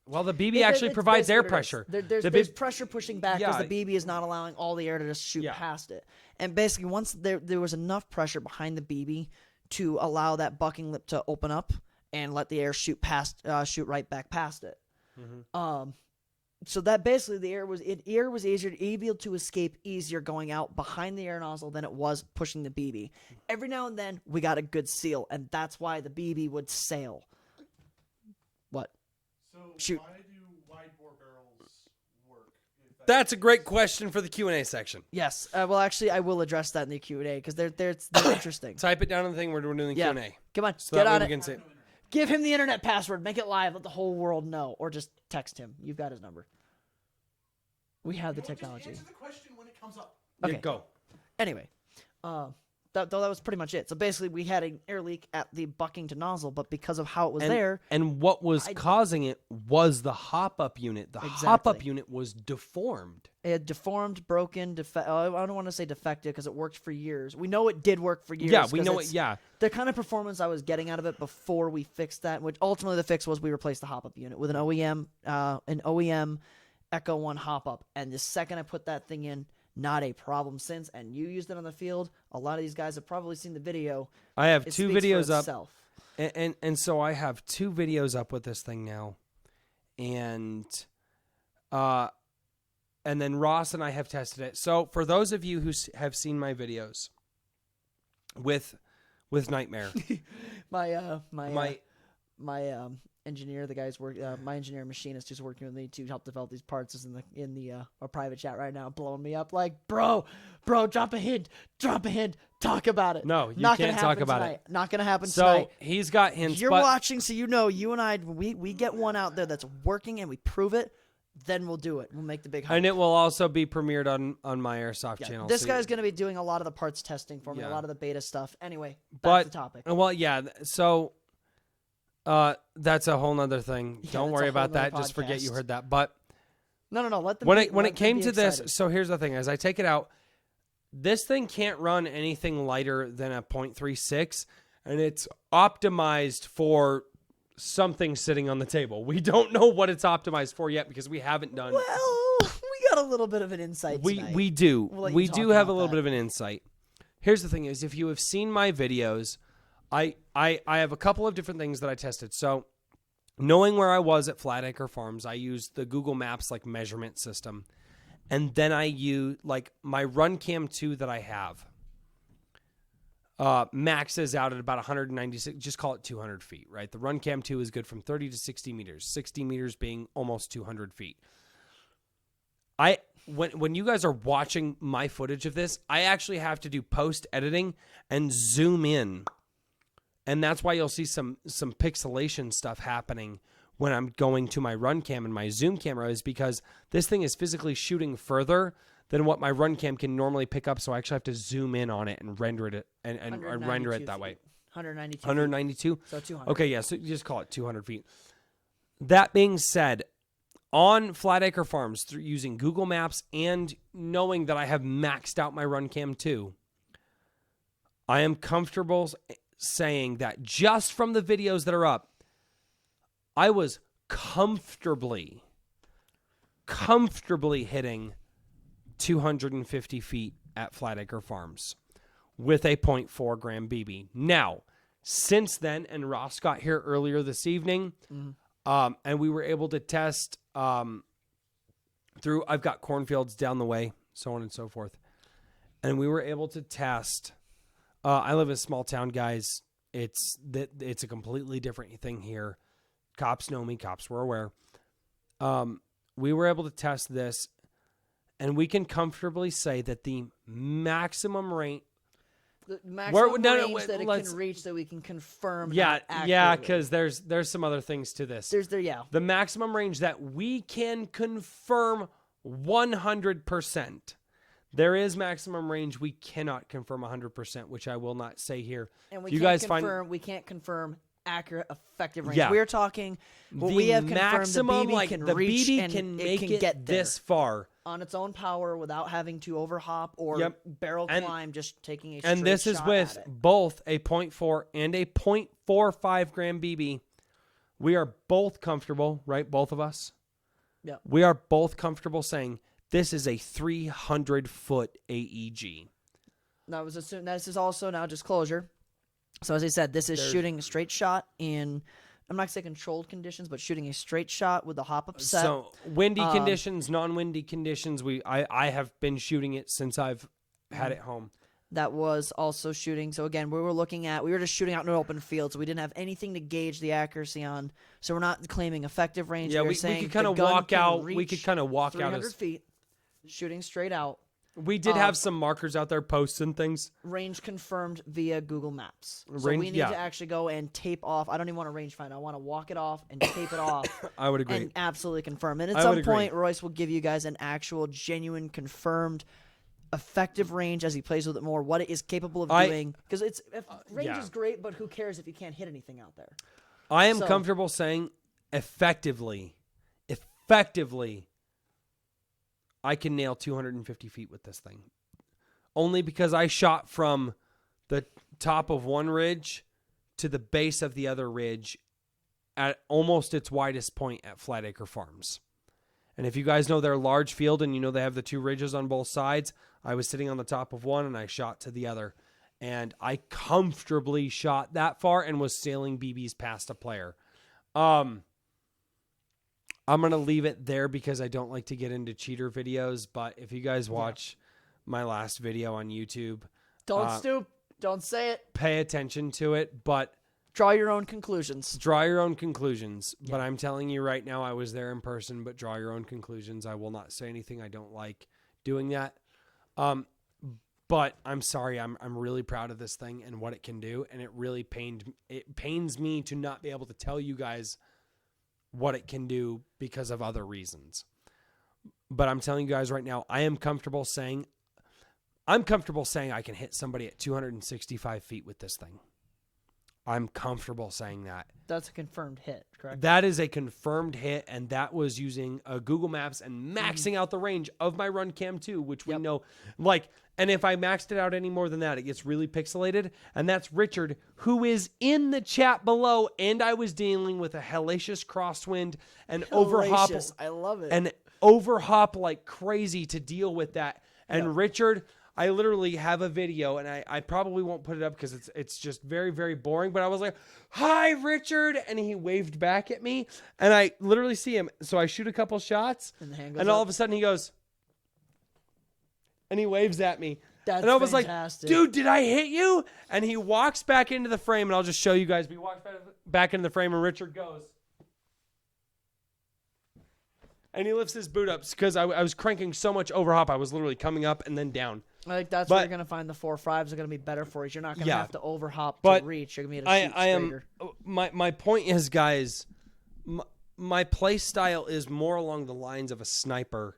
well, the BB actually provides air pressure. There's pressure pushing back because the BB is not allowing all the air to just shoot past it. And basically, once there was enough pressure behind the BB to allow that bucking lip to open up and let the air shoot right back past it. So that basically the air was easier to able to escape easier going out behind the air nozzle than it was pushing the BB. Every now and then we got a good seal, and that's why the BB would sail. What? So Shoot. why do wide bore barrels work? If That's a great question for the Q&A section. Yes. Well, actually, I will address that in the Q&A because they're interesting. Type it down on the thing. We're doing the Yeah. Q&A. Come on, So get that way on we it. can say, Give him the internet password. Make it live. Let the whole world know, or just text him. You've got his number. We have the Just technology. answer the question when it comes up. Okay. yeah, go. Anyway, that was pretty much it. So basically, we had an air leak at the Buckington nozzle, but because of how it was there, And what was causing it was the hop-up unit. The hop-up Exactly. unit was deformed. it had deformed, broken, I don't want to say defective because it worked for years. We know it did work for years. Yeah, we 'cause know it's it. Yeah. The kind of performance I was getting out of it before we fixed that, which ultimately the fix was we replaced the hop-up unit with an OEM Echo 1 hop-up. And the second I put that thing in, not a problem since. And you used it on the field. A lot of these guys have probably seen the video. I have It two speaks for videos up. itself. And so I have 2 videos up with this thing now. And then Ross and I have tested it. So for those of you who have seen my videos with Nightmare, my engineer, the guy's my engineer machinist who's working with me to help develop these parts is in the our private chat right now, blowing me up like, bro, drop a hint, talk about it. No, you Not can't gonna talk happen about tonight. it. Not gonna happen So tonight. he's got hints. You're but watching, so you know you and I we get one out there that's working and we prove it. Then we'll do it. We'll make the big hype. And it will also be premiered on my Airsoft Yeah, channel. this so guy's going to be doing a lot of the parts testing for me, Yeah. a lot of the beta stuff. Anyway, back but to the topic. well, yeah. So that's a whole nother thing. Yeah, Don't that's worry a whole about that. nother Just forget you podcast. heard that. But No. Let them when be, it let them came be to this, excited. so here's the thing: as I take it out, this thing can't run anything lighter than a 0.36, and it's optimized for something sitting on the table. We don't know what it's optimized for yet because we haven't done. Well, we got a little bit of an insight tonight. We do. We'll let you We talk do have a about little that. bit of an insight. Here's the thing: is if you have seen my videos, I have a couple of different things that I tested. So, knowing where I was at Flatacre Farms, I used the Google Maps measurement system, and then I use my RunCam 2 that I have. Maxes out at about 196. Just call it 200 feet, right? The RunCam 2 is good from 30 to 60 meters. 60 meters being almost 200 feet. When you guys are watching my footage of this, I actually have to do post editing and zoom in, and that's why you'll see some pixelation stuff happening when I'm going to my RunCam and my zoom camera, is because this thing is physically shooting further than what my RunCam can normally pick up. So I actually have to zoom in on it and render it and render it that way. 192. 192. So 200. Okay, yeah. So you just call it 200 feet. That being said, on Flatacre Farms, through using Google Maps and knowing that I have maxed out my RunCam 2, I am comfortable saying that just from the videos that are up, I was comfortably hitting 250 feet at Flatacre Farms with a 0.4 gram BB. Now, since then, and Ross got here earlier this evening, and we were able to test through, I've got cornfields down the way, so on and so forth. And we were able to test. I live in a small town, guys. It's a completely different thing here. Cops know me. Cops were aware. We were able to test this, and we can comfortably say that the maximum range. The maximum no, range that it let's- can reach that we can confirm. Yeah, not yeah, accurately. because there's some other things to this. The maximum range that we can confirm 100%. There is maximum range we cannot confirm 100%, which I will not say here. And If you guys find we can't confirm accurate, effective range. Yeah. We're talking what the we have confirmed. maximum, The BB can the reach BB and can it make can it get there this far. on its own power without having to overhop or Yep. barrel And- climb. Just taking a And straight this is shot with at it. both a 0.4 and a 0.45 gram BB. We are both comfortable, right? Both of us. Yeah. We are both comfortable saying this is a 300-foot AEG. That was assumed. This is also now disclosure. So as I said, this is shooting a straight shot in, I'm not going to say controlled conditions, but shooting a straight shot with the hop-up set. So windy conditions, non-windy conditions, I have been shooting it since I've had it home. That was also shooting. So again, we were just shooting out in an open field, so we didn't have anything to gauge the accuracy on. So we're not claiming effective range. Yeah, we saying could kind of walk out. We could kind of walk out 300 feet, shooting straight out. We did have some markers out there, posts and things. Range confirmed via Google Maps. So Range- we need to actually go and tape off. I don't even want to range find. I want to walk it off and tape it off. I would agree. And absolutely confirm. And at I some would point, agree. Royce will give you guys an actual, genuine, confirmed, effective range as he plays with it more, what it is capable of doing. Because range is great, but who cares if you can't hit anything out there? I am comfortable saying effectively, I can nail 250 feet with this thing. Only because I shot from the top of one ridge to the base of the other ridge at almost its widest point at Flatacre Farms. And if you guys know their large field and you know they have the two ridges on both sides, I was sitting on the top of one and I shot to the other. And I comfortably shot that far and was sailing BBs past a player. I'm going to leave it there because I don't like to get into cheater videos. But if you guys watch my last video on YouTube, Don't stoop. Don't say it. pay attention to it. But Draw your own conclusions. But I'm telling you right now, I was there in person, but draw your own conclusions. I will not say anything. I don't like doing that. But I'm sorry. I'm really proud of this thing and what it can do. And it pains me to not be able to tell you guys what it can do because of other reasons. But I'm telling you guys right now, I'm comfortable saying I can hit somebody at 265 feet with this thing. I'm comfortable saying that. That's a confirmed hit, correct? That is a confirmed hit, and that was using Google Maps and maxing out the range of my Run Cam 2, which we know, and if I maxed it out any more than that, it gets really pixelated, and that's Richard, who is in the chat below, and I was dealing with a hellacious crosswind and overhop. I love it. And overhop like crazy to deal with that. And Richard, I literally have a video, and I probably won't put it up because it's just very, very boring. But I was like, "Hi, Richard," and he waved back at me, and I literally see him. So I shoot a couple shots, and all of a sudden he goes, and he waves at me. That's and I was fantastic. like, "Dude, did I hit you?" And he walks back into the frame, and I'll just show you guys. We walked back into the frame, and Richard goes. And he lifts his boot up because I was cranking so much overhop. I was literally coming up and then down. Like that's where you're gonna find the 4.5s are gonna be better for you. You're not gonna have to overhop to reach. You're gonna be able to shoot straighter. My point is, guys, my play style is more along the lines of a sniper,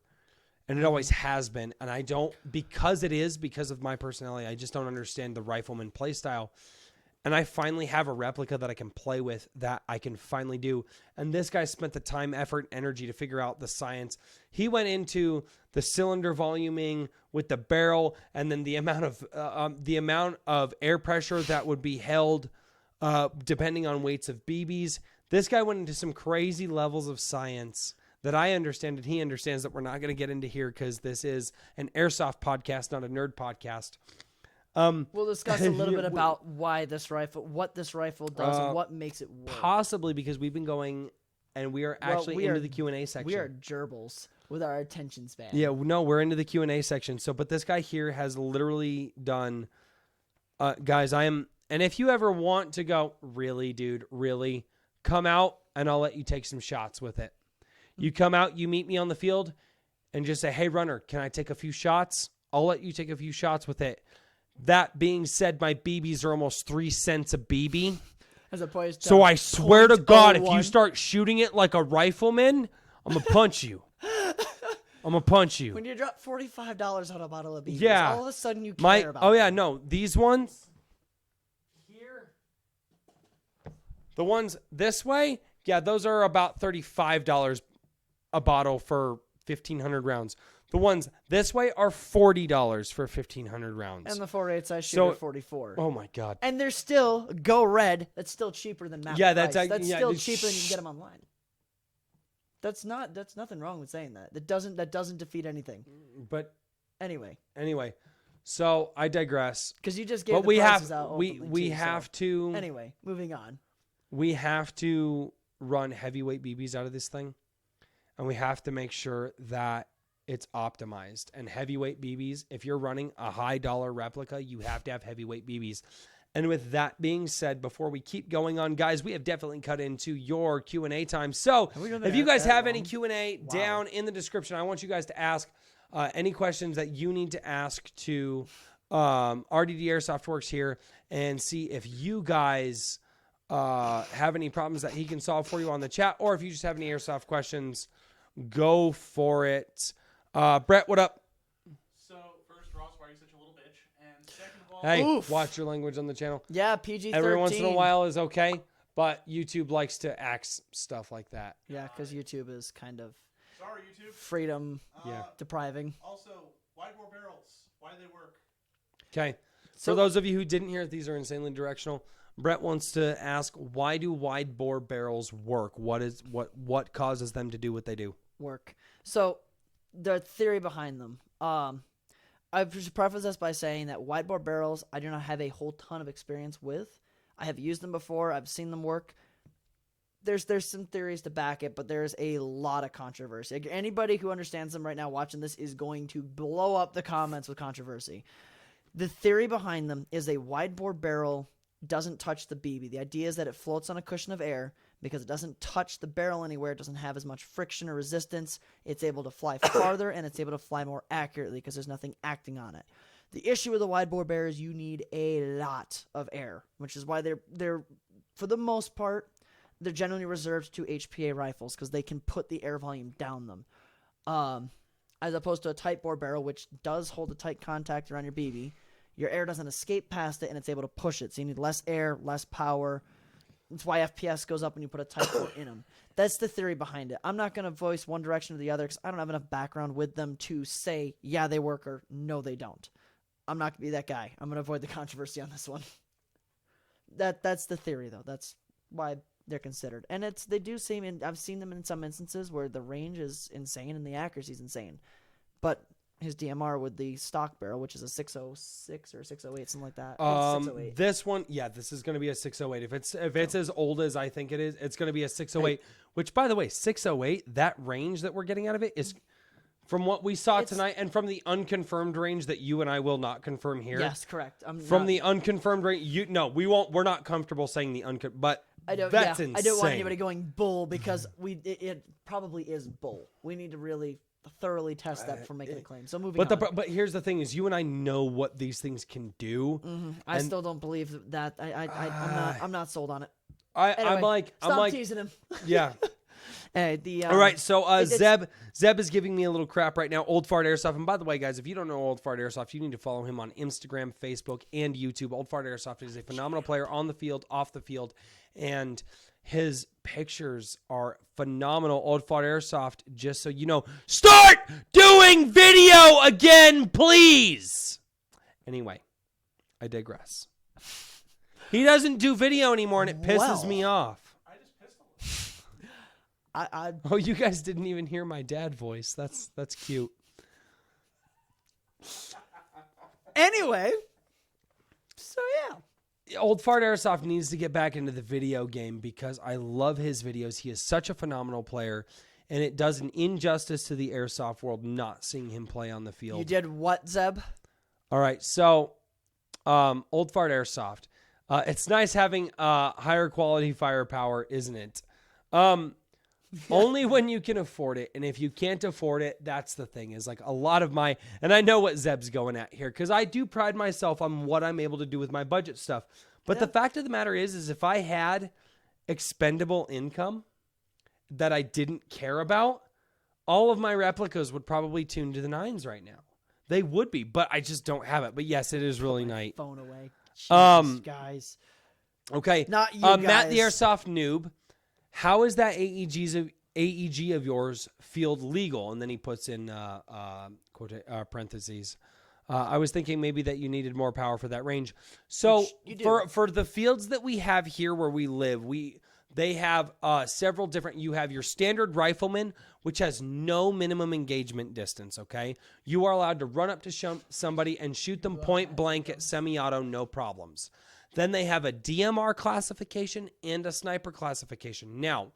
and it always has been. And I don't because of my personality. I just don't understand the rifleman play style. And I finally have a replica that I can play with that I can finally do. And this guy spent the time, effort, and energy to figure out the science. He went into the cylinder voluming with the barrel, and then the amount of air pressure that would be held depending on weights of BBs. This guy went into some crazy levels of science that I understand and he understands that we're not going to get into here because this is an airsoft podcast, not a nerd podcast. We'll discuss a little bit about what this rifle does, and what makes it work. Possibly because we've been going, and we are actually into the Q&A section. We are gerbils with our attention span. Yeah, no, we're into the Q&A section. So, but this guy here has literally done, guys, and if you ever want to go, really, dude, really, come out, and I'll let you take some shots with it. You come out, you meet me on the field, and just say, "Hey, runner, can I take a few shots?" I'll let you take a few shots with it. That being said, my BBs are almost 3 cents a BB. As opposed to so I swear to God, if you 0.01. start shooting it like a rifleman, I'm going to punch you. I'm going to punch you. When you drop $45 on a bottle of BBs, Yeah. all of a sudden you care about Oh, them. yeah, no. These ones here, the ones this way, yeah, those are about $35 a bottle for 1,500 rounds. The ones this way are $40 for 1,500 rounds. And the 4.8s I shoot at 44. Oh my God! And they're still Go Red. That's still cheaper than Map. Yeah, Price. that's still cheaper than you can get them online. That's nothing wrong with saying that. That doesn't defeat anything. But anyway, So I digress. Because you just gave But the we prices have out openly, we too, have so. to Anyway, moving on. we have to run heavyweight BBs out of this thing, and we have to make sure that it's optimized. And heavyweight BBs, if you're running a high dollar replica, you have to have heavyweight BBs. And with that being said, before we keep going on, guys, we have definitely cut into your Q&A time. So if you guys have any Q&A down in the description, I want you guys to ask any questions that you need to ask to RDD Airsoft Works here, and see if you guys have any problems that he can solve for you on the chat, or if you just have any airsoft questions, go for it. Brett, what up? So, first, Ross, why are you such a little bitch? And second of all, Hey, Oof. watch your language on the channel. Yeah, PG-13. Every once in a while is okay, but YouTube likes to axe stuff like that. Yeah, because YouTube is kind of sorry, YouTube. freedom Yeah. depriving. Also, wide bore barrels. Why do they work? Okay. So- For those of you who didn't hear it, these are insanely directional. Brett wants to ask, why do wide bore barrels work? What causes them to do what they do? Work. So the theory behind them. I should preface this by saying that wide bore barrels I do not have a whole ton of experience with. I have used them before. I've seen them work. There's some theories to back it, but there's a lot of controversy. Anybody who understands them right now watching this is going to blow up the comments with controversy. The theory behind them is a wide bore barrel doesn't touch the BB. The idea is that it floats on a cushion of air because it doesn't touch the barrel anywhere. It doesn't have as much friction or resistance. It's able to fly farther, and it's able to fly more accurately because there's nothing acting on it. The issue with the wide bore barrel is you need a lot of air, which is why they're for the most part, they're generally reserved to HPA rifles because they can put the air volume down them. As opposed to a tight bore barrel, which does hold a tight contact around your BB. Your air doesn't escape past it, and it's able to push it. So you need less air, less power. That's why FPS goes up when you put a tight bore in them. That's the theory behind it. I'm not going to voice one direction or the other because I don't have enough background with them to say, yeah, they work, or no, they don't. I'm not going to be that guy. I'm going to avoid the controversy on this one. That's the theory, though. That's why they're considered. And they do seem, and I've seen them in some instances where the range is insane and the accuracy is insane. But his DMR with the stock barrel, which is a 606 or 608, something like that. It's 608. This one, yeah, this is going to be a 608. If it's as old as I think it is, it's going to be a 608. Which, by the way, 608, that range that we're getting out of it is, from what we saw tonight, and from the unconfirmed range that you and I will not confirm here. Yes, correct. The unconfirmed range, we won't. We're not comfortable saying the unconfirmed, but that's insane. I don't want anybody going bull because it probably is bull. We need to really thoroughly test that before making a claim. So moving on. But here's the thing: is you and I know what these things can do. I still don't believe that. I'm not sold on it. Anyway, I'm like teasing him. Yeah. All right, so Zeb is giving me a little crap right now. Old Fart Airsoft, and by the way, guys, if you don't know Old Fart Airsoft, you need to follow him on Instagram, Facebook, and YouTube. Old Fart Airsoft is a phenomenal player on the field, off the field, and his pictures are phenomenal. Old Fart Airsoft, just so you know, start doing video again, please. Anyway, I digress. He doesn't do video anymore, and it pisses me off. Oh, you guys didn't even hear my dad voice. That's cute. Anyway, so yeah. Old Fart Airsoft needs to get back into the video game because I love his videos. He is such a phenomenal player, and it does an injustice to the airsoft world not seeing him play on the field. You did what, Zeb? All right, so Old Fart Airsoft. It's nice having higher quality firepower, isn't it? Only when you can afford it. And if you can't afford it, that's the thing, is like a lot of and I know what Zeb's going at here, because I do pride myself on what I'm able to do with my budget stuff. But the fact of the matter is if I had expendable income that I didn't care about, all of my replicas would probably tune to the 9s right now. They would be, but I just don't have it. But yes, it is really nice. Phone away. Jesus, guys. Okay. Not you guys. Matt the Airsoft Noob. How is that AEG of yours field legal? And then he puts in parentheses. I was thinking maybe that you needed more power for that range. So for the fields that we have here where we live, They have several different. You have your standard rifleman, which has no minimum engagement distance. Okay, you are allowed to run up to somebody and shoot them point blank at semi-auto, no problems. Then they have a DMR classification and a sniper classification. Now,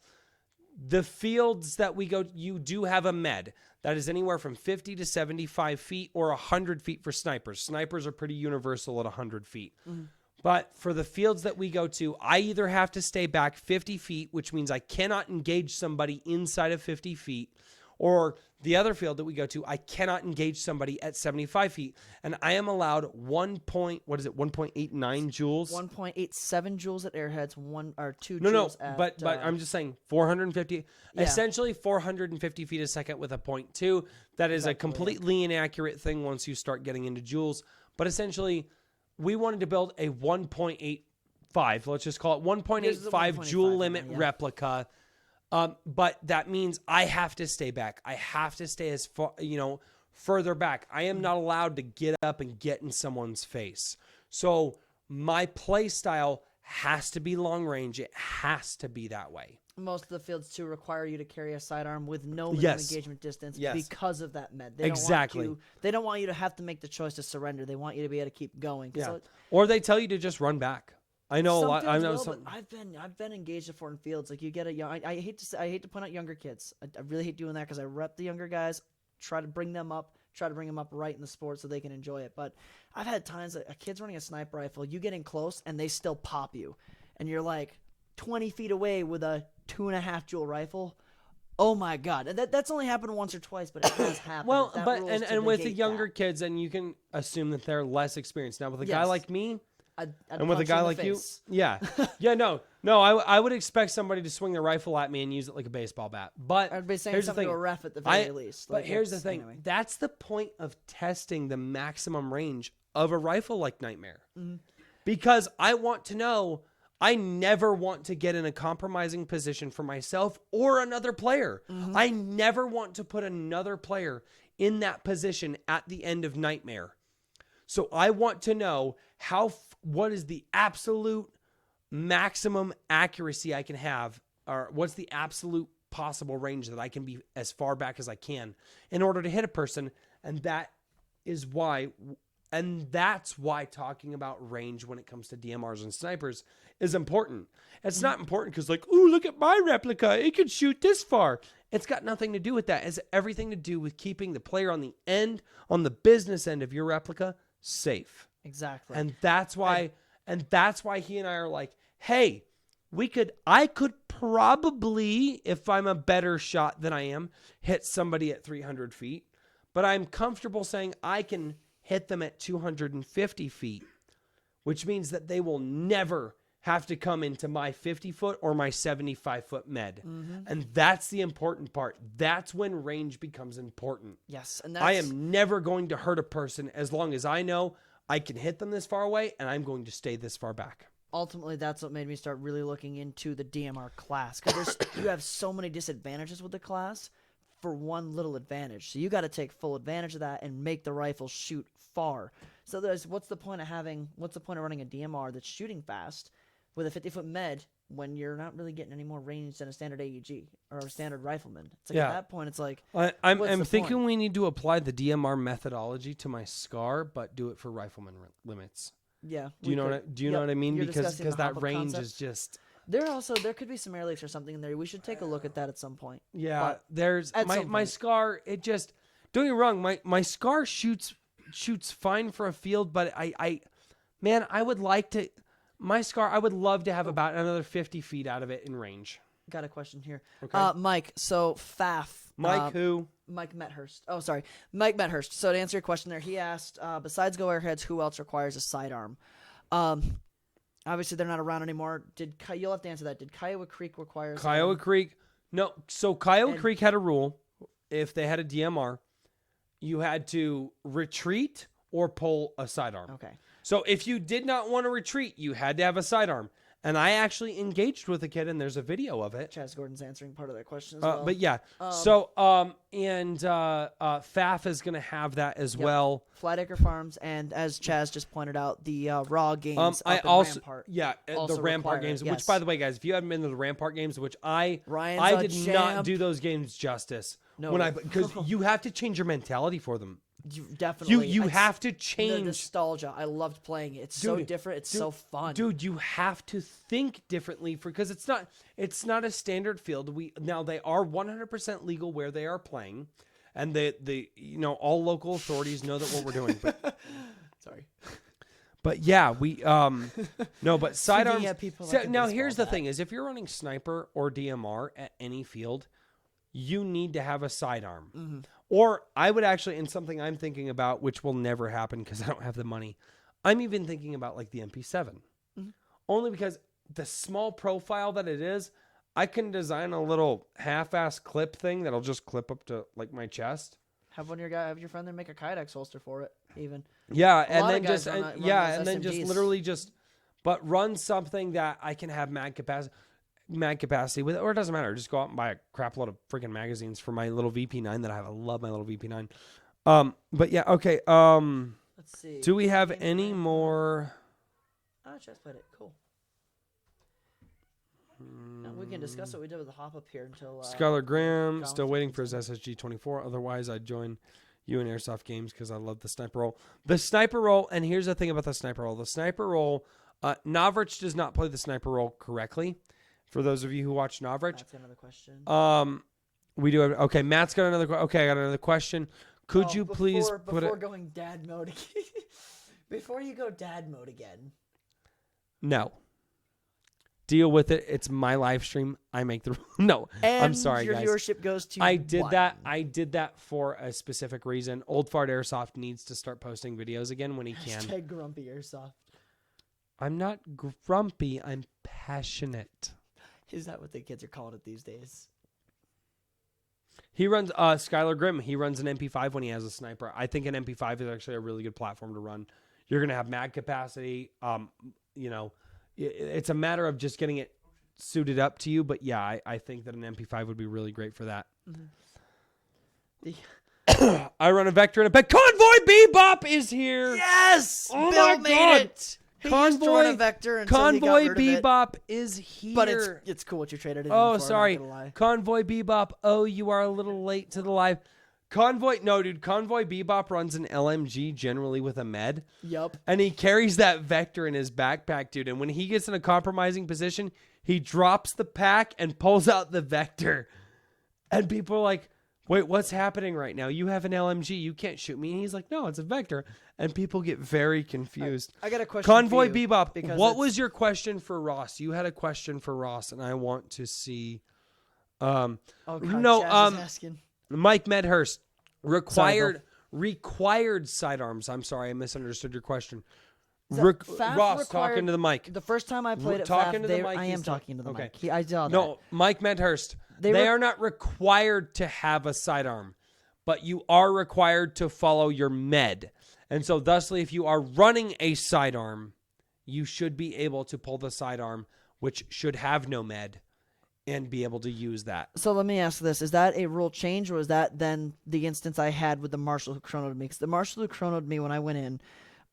the fields that we go, you do have a med that is anywhere from 50 to 75 feet or 100 feet for snipers. Snipers are pretty universal at 100 feet. Mm-hmm. But for the fields that we go to, I either have to stay back 50 feet, which means I cannot engage somebody inside of 50 feet, or the other field that we go to, I cannot engage somebody at 75 feet. And I am allowed 1.89 joules? 1.87 joules at airheads, 2 No, joules at... but I'm just saying 450, essentially 450 feet a second with a 0.2. That is a completely inaccurate thing once you start getting into joules. But essentially, we wanted to build a 1.85, let's just call it 1.85 joule limit replica. But that means I have to stay back. I have to stay as far, further back. I am not allowed to get up and get in someone's face. So my play style has to be long range. It has to be that way. Most of the fields too require you to carry a sidearm with no minimum engagement distance because of that med. They don't want you to have to make the choice to surrender. They want you to be able to keep going. Yeah. Or they tell you to just run back. I know a lot. I know some. I've been engaged in foreign fields. Like you get a young. I hate to point out younger kids. I really hate doing that because I rep the younger guys. Try to bring them up right in the sport so they can enjoy it. But I've had times that a kid's running a sniper rifle. You get in close and they still pop you, and you're like 20 feet away with a 2.5 joule rifle. Oh my God, that's only happened once or twice, but it has happened. Well, and with the younger kids, and you can assume that they're less experienced. Now with a guy like me. I'd and with a guy like you, no, I would expect somebody to swing their rifle at me and use it like a baseball bat. But I'd be saying something to a ref at the very least. But here's the thing: that's the point of testing the maximum range of a rifle like Nightmare, because I want to know. I never want to get in a compromising position for myself or another player. I never want to put another player in that position at the end of Nightmare. So I want to know what is the absolute maximum accuracy I can have, or what's the absolute possible range that I can be as far back as I can in order to hit a person. And that's why talking about range when it comes to DMRs and snipers is important. It's not important because look at my replica. It could shoot this far. It's got nothing to do with that. It's everything to do with keeping the player on the business end of your replica safe. Exactly. And that's why he and I are like, hey, I could probably, if I'm a better shot than I am, hit somebody at 300 feet, but I'm comfortable saying I can hit them at 250 feet, which means that they will never have to come into my 50-foot or my 75-foot med. And that's the important part. That's when range becomes important. Yes. And I am never going to hurt a person as long as I know I can hit them this far away and I'm going to stay this far back. Ultimately, that's what made me start really looking into the DMR class, because you have so many disadvantages with the class for one little advantage. So you got to take full advantage of that and make the rifle shoot far. So what's the point of running a DMR that's shooting fast with a 50-foot med when you're not really getting any more range than a standard AEG or a standard rifleman? It's at that point, it's like, I'm thinking we need to apply the DMR methodology to my SCAR, but do it for rifleman limits. Yeah. Do you know what I mean? Because that range is just. There could be some air leaks or something in there. We should take a look at that at some point. Yeah, but there's my SCAR. It just, don't get me wrong. My SCAR shoots fine for a field, but I would like to. My SCAR, I would love to have about another 50 feet out of it in range. Got a question here. Okay. Mike, so FAF. Mike who? Mike Methurst. Oh, sorry. Mike Methurst. So to answer your question there, he asked, besides Go Airheads, who else requires a sidearm? Obviously, they're not around anymore. You'll have to answer that. Did Kiowa Creek require a sidearm? Kiowa Creek? No. So Kiowa Creek had a rule. If they had a DMR, you had to retreat or pull a sidearm. Okay. So if you did not want to retreat, you had to have a sidearm. And I actually engaged with a kid, and there's a video of it. Chaz Gordon's answering part of that question as well. But yeah, FAF is going to have that as well. Flatacre Farms, and as Chaz just pointed out, the Raw games. I up in also Rampart the Rampart require games. it, Which, yes. by the way, guys, if you haven't been to the Rampart games, which I Ryan's a did not champ. do those games justice. No. Because you have to change your mentality for them. You definitely. You It's have to the change. nostalgia. I loved playing it. It's so different. It's so fun. Dude, you have to think differently because it's not a standard field. Now they are 100% legal where they are playing, and all local authorities know that what we're doing. But, Sorry. but yeah, we no, but sidearms. Yeah, people So, like a now baseball here's the bat. thing: is if you're running sniper or DMR at any field, you need to have a sidearm. Mm-hmm. Or I would actually, and something I'm thinking about, which will never happen because I don't have the money, I'm even thinking about like the MP7. Mm-hmm. Only because the small profile that it is, I can design a little half-ass clip thing that'll just clip up to like my chest. Have your friend there make a Kydex holster for it, even. Yeah, A lot of guys run those just SMGs. literally but run something that I can have mag capacity with it, or it doesn't matter. Just go out and buy a crap load of freaking magazines for my little VP9 that I have. I love my little VP9. But yeah, okay. Let's see. Do we have any more? Oh, Chaz played it. Cool. Now we can discuss what we did with the hop up here until. Skylar Graham Colin still waiting for his Dickinson. SSG 24. Otherwise, I'd join you in Airsoft games because I love the sniper roll. The sniper roll, and here's the thing about the sniper roll. The sniper roll, Navrich does not play the sniper roll correctly. For those of you who watch Navrich, That's another question. we do have, okay. Matt's got another. Okay, I got another question. Could you please put before it? going dad mode again? Before you go dad mode again. No. Deal with it. It's my live stream. I make the no. And I'm sorry, your guys. viewership goes to. I did one. that. I did that for a specific reason. Old Fart Airsoft needs to start posting videos again when he can. Hashtag grumpy airsoft. I'm not grumpy. I'm passionate. Is that what the kids are calling it these days? He runs Skylar Grimm. He runs an MP5 when he has a sniper. I think an MP5 is actually a really good platform to run. You're going to have mag capacity. It's a matter of just getting it suited up to you. But yeah, I think that an MP5 would be really great for that. Mm-hmm. I run a Vector and a pet. Convoy Bebop is here. Yes! Oh Bill my made God. it! He used to run a Vector until he got Convoy rid of it. Bebop is here. But it's cool what you traded it in Oh, for, sorry. I'm not gonna lie. Convoy Bebop. Oh, you are a little late to the live. Convoy Bebop runs an LMG generally with a med. Yup. And he carries that Vector in his backpack, dude. And when he gets in a compromising position, he drops the pack and pulls out the Vector. And people are like, wait, what's happening right now? You have an LMG. You can't shoot me. And he's like, no, it's a Vector. And people get very confused. I got a question Convoy for you, Bebop, because what it's- was your question for Ross? You had a question for Ross, and I want to see. Oh, God, no, Chaz is asking. Mike Medhurst, Sorry, required sidearms. I'm sorry, I misunderstood your question. FAF Ross, required- talking to the mic. The first time I played at talking FAF, to the mic, I he's am talking to the okay. mic. I saw that. No, Mike Medhurst. They They were- are not required to have a sidearm, but you are required to follow your med. And so, thusly, if you are running a sidearm, you should be able to pull the sidearm, which should have no med, and be able to use that. So let me ask this. Is that a rule change, or is that then the instance I had with the Marshal who chronoed me? Because the Marshal who chronoed me when I went in,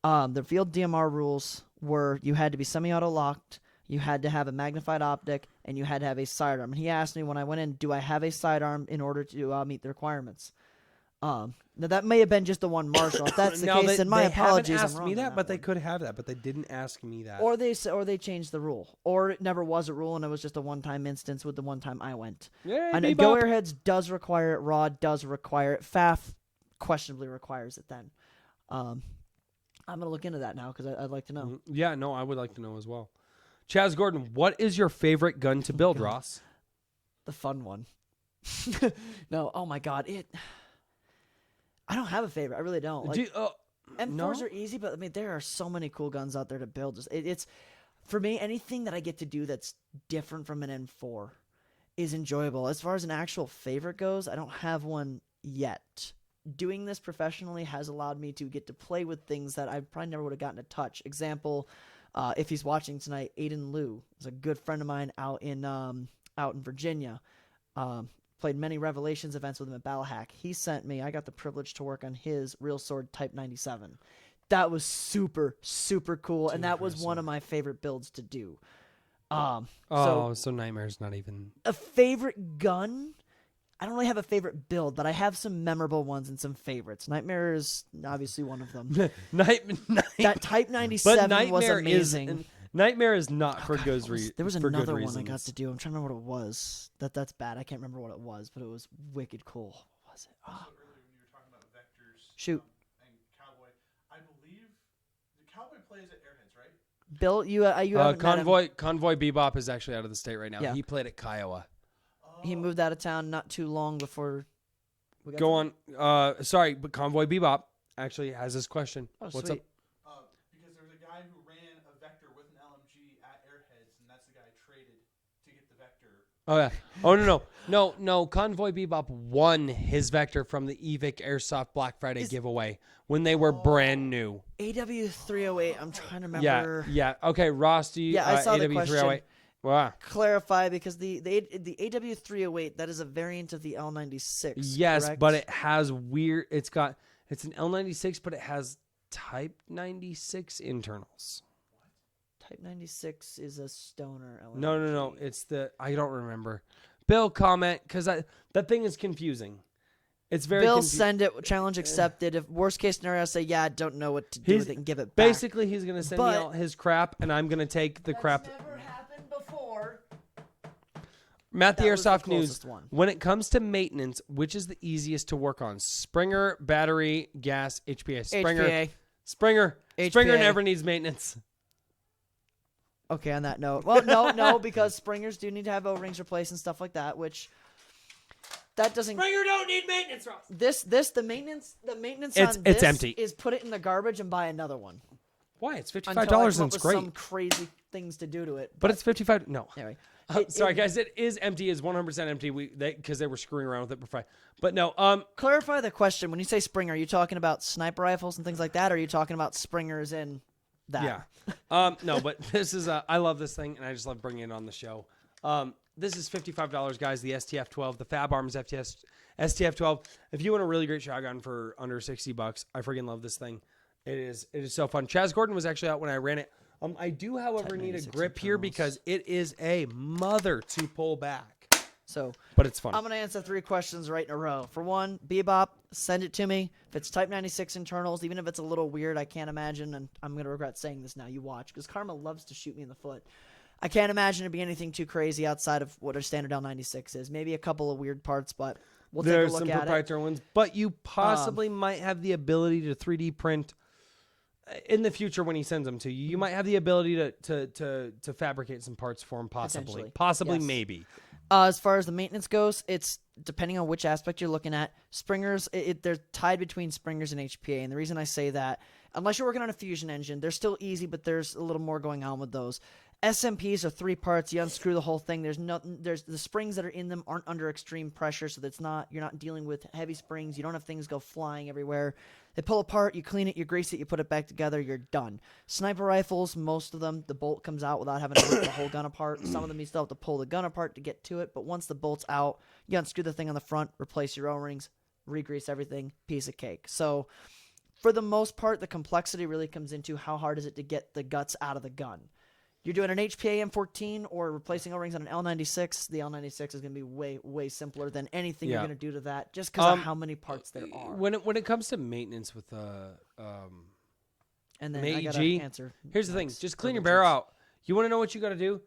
the field DMR rules were you had to be semi-auto locked, you had to have a magnified optic, and you had to have a sidearm. And he asked me when I went in, do I have a sidearm in order to meet the requirements? Now that may have been just the one Marshal. If that's the Now, case, then my they apologies. haven't I'm asked wrong me on that, but they one. could have that, but they didn't ask me that. Or they changed the rule, or it never was a rule and it was just a one-time instance with the one time I went. Yay, I know Bebop. Go Airheads does require it. Raw does require it. FAF questionably requires it. Then, I'm gonna look into that now because I'd like to know. Yeah, no, I would like to know as well. Chaz Gordon, what is your favorite gun to build, Ross? The fun one. No, oh my God, I don't have a favorite. I really don't. Like, M4s no? are easy, but I mean there are so many cool guns out there to build. It's for me, anything that I get to do that's different from an M4 is enjoyable. As far as an actual favorite goes, I don't have one yet. Doing this professionally has allowed me to get to play with things that I probably never would have gotten to touch. Example, If he's watching tonight, Aiden Liu is a good friend of mine out in Virginia. Played many Revelations events with him at Battlehack. He sent me. I got the privilege to work on his Real Sword Type 97. That was super, super cool, and that was one of my favorite builds to do. So Nightmare's not even a favorite gun. I don't really have a favorite build, but I have some memorable ones and some favorites. Nightmare is obviously one of them. That Type 97 was amazing. Nightmare is not for good reasons. There was another one I got to do. I'm trying to remember what it was. That's bad. I can't remember what it was, but it was wicked cool. What was it? Also, earlier when you were talking about vectors, Shoot. And Cowboy, I believe the Cowboy plays at Airheads, right? Bill, you haven't met him. Convoy Bebop is actually out of the state right now. Yeah. He played at Kiowa. He moved out of town not too long before. Go on. Sorry, but Convoy Bebop actually has this question. Oh, What's sweet. up? Because there was a guy who ran a vector with an LMG at Airheads, and that's the guy I traded to get the vector. Oh yeah. Oh no. Convoy Bebop won his vector from the EVIC Airsoft Black Friday giveaway when they were brand new. AW308. I'm trying to remember. Yeah. Okay, Ross, do you? Yeah, I saw the AW308. question. Wow. Clarify, because the AW308, that is a variant of the L96. Yes, correct? but it has weird. It's an L96, but it has Type 96 internals. Type 96 is a stoner LMG. No. It's I don't remember. Bill, comment, because that thing is confusing. It's very Bill, send it. Challenge accepted. If worst case scenario, I say, yeah, I don't know what to do with it and give it back. Basically, he's going to send me all his crap, and I'm going to take the crap. That's never happened before. Matt the That was the Airsoft News. closest one. When it comes to maintenance, which is the easiest to work on? Springer, battery, gas, HPA. HPA. Springer HPA. never needs maintenance. Okay, on that note. Well, no, because Springers do need to have O-rings replaced and stuff like that, which that doesn't. Springer don't need maintenance, Ross. The maintenance It's on this empty. is put it in the garbage and buy another one. Why? It's $55 Until I come and up it's with great. some crazy things to do to it. But it's $55. No. Anyway. Sorry, guys. It is empty. It's 100% empty. Because they were screwing around with it before. But no. Clarify the question. When you say Springer, are you talking about sniper rifles and things like that, or are you talking about Springers and that? Yeah. No, but this is I love this thing, and I just love bringing it on the show. This is $55, guys. The STF-12, the Fab Arms STF-12. If you want a really great shotgun for under $60, I freaking love this thing. It is so fun. Chaz Gordon was actually out when I ran it. I do, however, need a grip here because it is a mother to pull back. So, but it's fun. I'm going to answer 3 questions right in a row. For one, Bebop, send it to me. If it's Type 96 internals, even if it's a little weird, I can't imagine, and I'm going to regret saying this now, you watch, because Karma loves to shoot me in the foot. I can't imagine it be anything too crazy outside of what our standard L96 is. Maybe a couple of weird parts, but we'll take a look at it. There's some proprietary ones, but you possibly might have the ability to 3D print in the future when he sends them to you. You might have the ability to fabricate some parts for him, possibly, Yes. maybe. As far as the maintenance goes, it's depending on which aspect you're looking at. Springers, they're tied between Springers and HPA, and the reason I say that, unless you're working on a fusion engine, they're still easy, but there's a little more going on with those. SMPs are 3 parts. You unscrew the whole thing. There's the springs that are in them aren't under extreme pressure, so you're not dealing with heavy springs. You don't have things go flying everywhere. They pull apart. You clean it. You grease it. You put it back together. You're done. Sniper rifles, most of them, the bolt comes out without having to rip the whole gun apart. Some of them you still have to pull the gun apart to get to it, but once the bolt's out, you unscrew the thing on the front, replace your O-rings, re-grease everything, piece of cake. So for the most part, the complexity really comes into how hard is it to get the guts out of the gun. You're doing an HPA M14 or replacing O-rings on an L96, the L96 is going to be way, way simpler than anything you're going to do to that, just because of how many parts there are. When it comes to maintenance with And then AEG, I gotta answer. here's the thing: just clean your barrel out. You want to know what you got to do?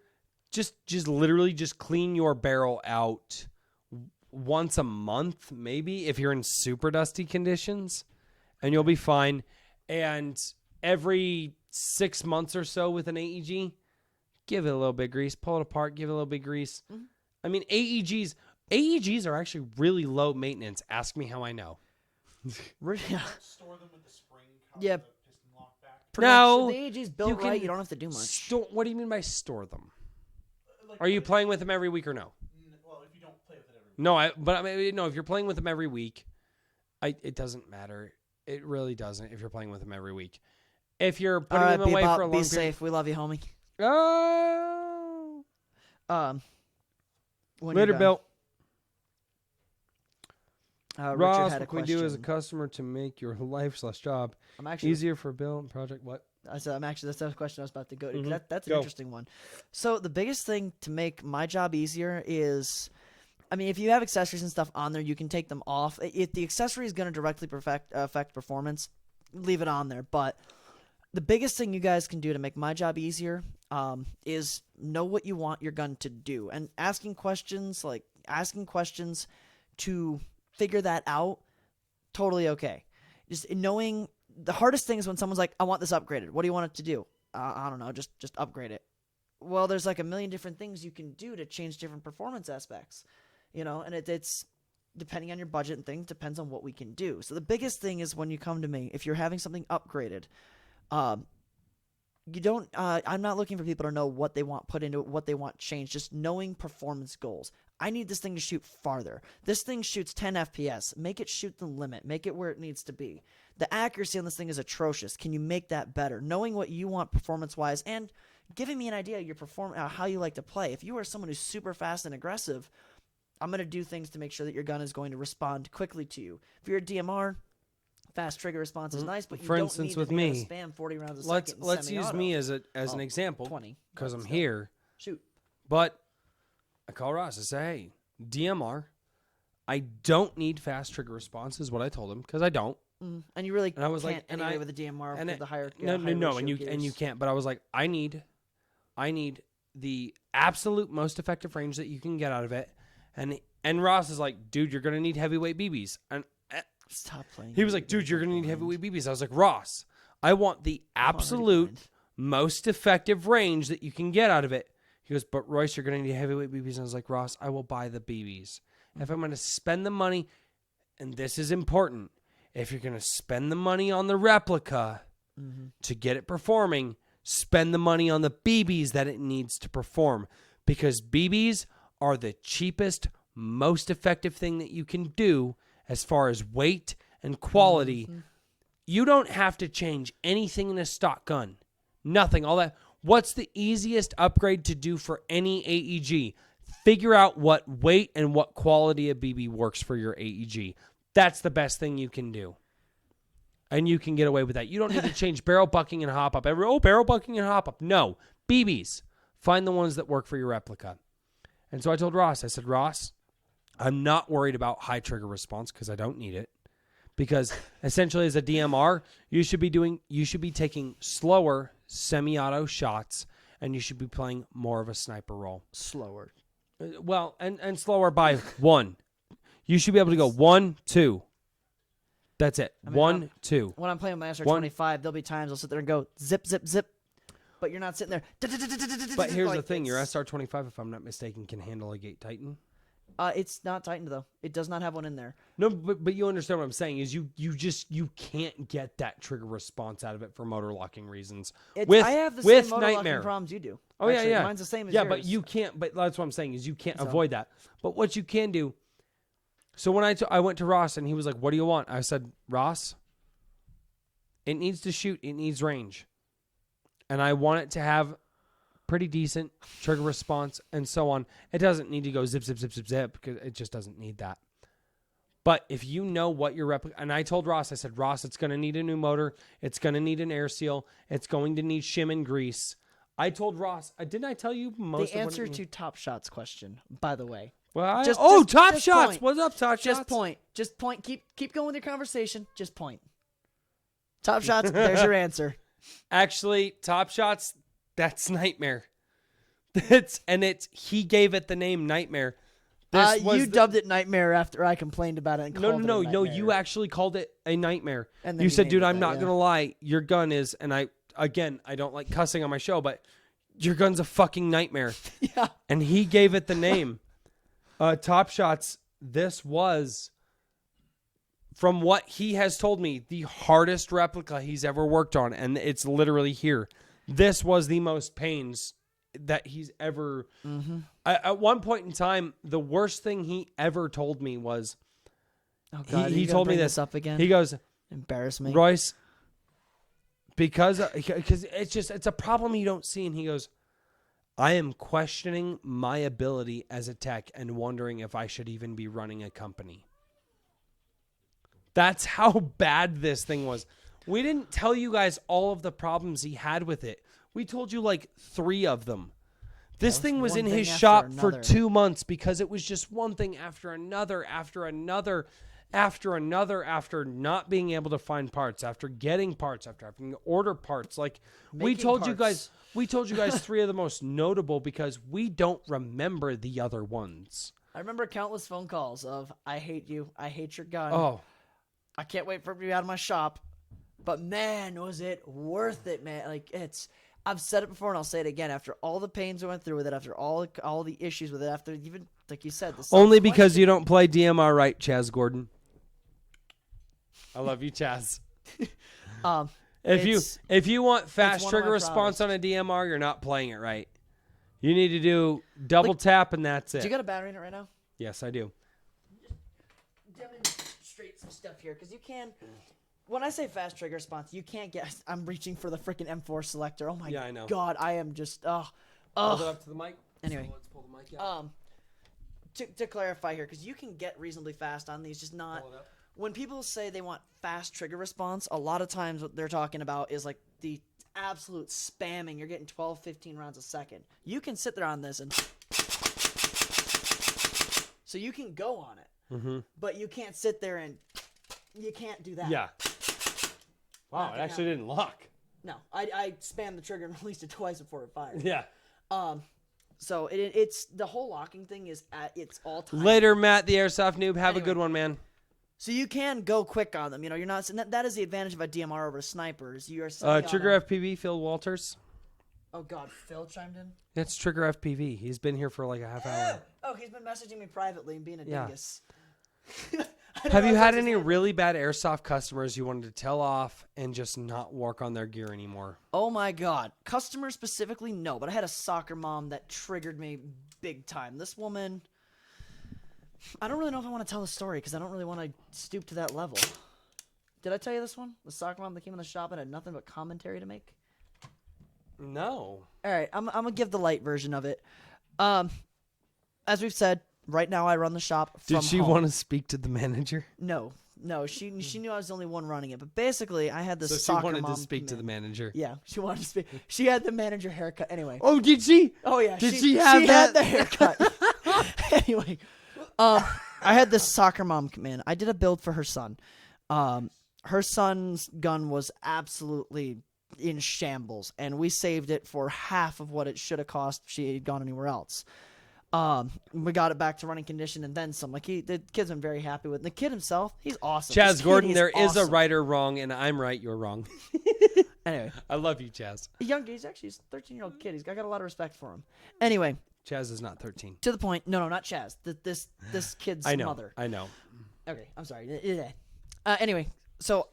Just literally just clean your barrel out once a month, maybe if you're in super dusty conditions, and you'll be fine. And every 6 months or so with an AEG, give it a little bit of grease, pull it apart, give it a little bit of grease. Mm-hmm. I mean, AEGs are actually really low maintenance. Ask me how I know. Store them with the spring. Yeah. The piston lock back. No, the AEG's built right. You don't have to do much. What do you mean by store them? Are you playing with them every week or no? Well, if you don't play with it every week. No, if you're playing with them every week, it doesn't matter. It really doesn't if you're playing with them every week. if you're All putting right, them away Bebop, for a long be period. safe. We love you, homie. Oh, When later, you're done. Bill. Richard Ross, had a what can we do as a question. customer to make your life/job I'm actually easier for Bill and project? What? that's the question I was about to go to. Mhm. That's an Go. interesting one. So the biggest thing to make my job easier is, I mean, if you have accessories and stuff on there, you can take them off. If the accessory is going to directly affect performance, leave it on there. But the biggest thing you guys can do to make my job easier is know what you want your gun to do, and asking questions to figure that out. Totally okay. Just knowing. The hardest thing is when someone's like, I want this upgraded. What do you want it to do? I don't know. Just upgrade it. Well, there's like a million different things you can do to change different performance aspects, and it's depending on your budget and things, depends on what we can do. So the biggest thing is when you come to me, if you're having something upgraded, you don't, I'm not looking for people to know what they want put into it, what they want changed, just knowing performance goals. I need this thing to shoot farther. This thing shoots 10 FPS. Make it shoot the limit. Make it where it needs to be. The accuracy on this thing is atrocious. Can you make that better? Knowing what you want performance-wise and giving me an idea of your how you like to play. If you are someone who's super fast and aggressive, I'm going to do things to make sure that your gun is going to respond quickly to you. If you're a DMR, fast trigger response is nice, but you For don't instance, need with to be able me, to spam 40 rounds a Let's second. let's use semi-auto. me as an example 20. because I'm Still. here. Shoot. But I call Ross. I say, hey, DMR, I don't need fast trigger response is what I told him because I don't. And you really And I was can't like, and anyway I- with the DMR and with it- the higher No, ratio and you gears. can't. But I was like, I need the absolute most effective range that you can get out of it. And Ross is like, dude, you're gonna need heavyweight BBs. And Stop playing. he was like, dude, you're gonna need heavyweight BBs. I was like, Ross, I want the absolute most effective range that you can get out of it. He goes, but Royce, you're gonna need heavyweight BBs. And I was like, Ross, I will buy the BBs if I'm gonna spend the money. And this is important. If you're gonna spend the money on the replica to get it performing, spend the money on the BBs that it needs to perform, because BBs are the cheapest, most effective thing that you can do as far as weight and quality. You don't have to change anything in a stock gun. Nothing. All that. What's the easiest upgrade to do for any AEG? Figure out what weight and what quality of BB works for your AEG. That's the best thing you can do. And you can get away with that. You don't need to change barrel bucking and hop up. Barrel bucking and hop up. No. BBs. Find the ones that work for your replica. And so I told Ross, I said, Ross, I'm not worried about high trigger response because I don't need it. Because essentially as a DMR, you should be taking slower semi-auto shots and you should be playing more of a sniper role. Slower. Well, and slower by one. You should be able to go 1, 2. That's it. I mean, 1, 2. When I'm playing with my SR25, there'll be times I'll sit there and go zip, zip, zip. But you're not sitting there. But here's like the thing. Your it's- SR25, if I'm not mistaken, can handle a gate Titan. It's not tightened, though. It does not have one in there. No, but you understand what I'm saying is you can't get that trigger response out of it for motor locking reasons. I have the with same motor locking Nightmare. problems you do. Oh, Actually, yeah. Mine's the same as yeah, yours. but you can't. But that's what I'm saying is you can't So- avoid that. But what you can do. So when I went to Ross and he was like, "What do you want?" I said, "Ross, it needs to shoot. It needs range, and I want it to have pretty decent trigger response and so on. It doesn't need to go zip, zip, zip, zip, zip because it just doesn't need that. But if you know what your replica, and I told Ross, I said, Ross, it's going to need a new motor. It's going to need an air seal. It's going to need shim and grease. I told Ross, didn't I tell you most the of answer what it to Top Shot's question, by the way. Well, Just- Top just Shots. point. What's up, Top Shots? Just point. Just point. Keep going with your conversation. Just point. Top Shots, there's your answer. Actually, Top Shots, that's Nightmare. He gave it the name Nightmare. You dubbed it Nightmare after I complained about it and called it a No. Nightmare. You actually called it a Nightmare. And then you you said, named dude, it I'm that, not yeah. going to lie. Your gun is, and I don't like cussing on my show, but your gun's a fucking nightmare. Yeah. And he gave it the name. Top Shots, this was, from what he has told me, the hardest replica he's ever worked on. And it's literally here. This was the most pains that he's ever. At one point in time, the worst thing he ever told me was, Oh God, he told me this this up again. he goes, Embarrass me. Royce, because it's a problem you don't see. And he goes, I am questioning my ability as a tech and wondering if I should even be running a company. That's how bad this thing was. We didn't tell you guys all of the problems he had with it. We told you like 3 of them. This thing was in his shop for 2 months because it was just one thing after another, after not being able to find parts, after getting parts, after having to order parts. Like we told you guys 3 of the most notable because we don't remember the other ones. I remember countless phone calls of, I hate you. I hate your gun. Oh, I can't wait for it to be out of my shop. But man, was it worth it, man. Like I've said it before and I'll say it again. After all the pains I went through with it, after all the issues with it, after even, like you said, only because you don't play DMR right, Chaz Gordon. I love you, Chaz. If you want fast trigger response on a DMR, you're not playing it right. You need to do double tap and that's it. Do you got a battery in it right now? Yes, I do. Demonstrate some stuff here because you can. When I say fast trigger response, you can't get. I'm reaching for the freaking M4 selector. Oh my god, I am just. Hold it up to the mic. Anyway, so let's pull the mic out. To clarify here, because you can get reasonably fast on these, just not. When people say they want fast trigger response, a lot of times what they're talking about is like the absolute spamming. You're getting 12, 15 rounds a second. You can sit there on this and. So you can go on it, but you can't sit there and. You can't do that. Yeah. Wow, it actually didn't lock. No, I spammed the trigger and released it twice before it fired. Yeah. So it's the whole locking thing is at its all time. Later, Matt, the airsoft noob. Have a good one, man. So you can go quick on them. You know, you're not. That is the advantage of a DMR over snipers. You are. Trigger FPV, Phil Walters. Oh God, Phil chimed in. It's Trigger FPV. He's been here for like a half hour. Oh, he's been messaging me privately and being a dingus. Have you had any really bad airsoft customers you wanted to tell off and just not work on their gear anymore? Oh my God, customers specifically, no. But I had a soccer mom that triggered me big time. This woman. I don't really know if I want to tell the story because I don't really want to stoop to that level. Did I tell you this one? The soccer mom that came in the shop and had nothing but commentary to make? No. All right, I'm going to give the light version of it. As we've said, right now I run the shop from Did she home. want to speak to the manager? No, she knew I was the only one running it. But basically, I had this So soccer she wanted mom to speak to come the in. manager. Yeah, she wanted to speak. She had the manager haircut anyway. Oh, did she? Oh yeah, Did she have she that? had the haircut. Anyway, I had this soccer mom come in. I did a build for her son. Her son's gun was absolutely in shambles, and we saved it for half of what it should have cost if she had gone anywhere else. We got it back to running condition and then some. Like the kid's been very happy with it. The kid himself, he's awesome. Chaz Gordon, there is a awesome. right or wrong, and I'm right, you're wrong. Anyway, I love you, Chaz. he's actually a 13-year-old kid. I got a lot of respect for him. Anyway, Chaz is not 13. to the point. No, not Chaz. This kid's I know. mother. I know. Okay, I'm sorry. Anyway, so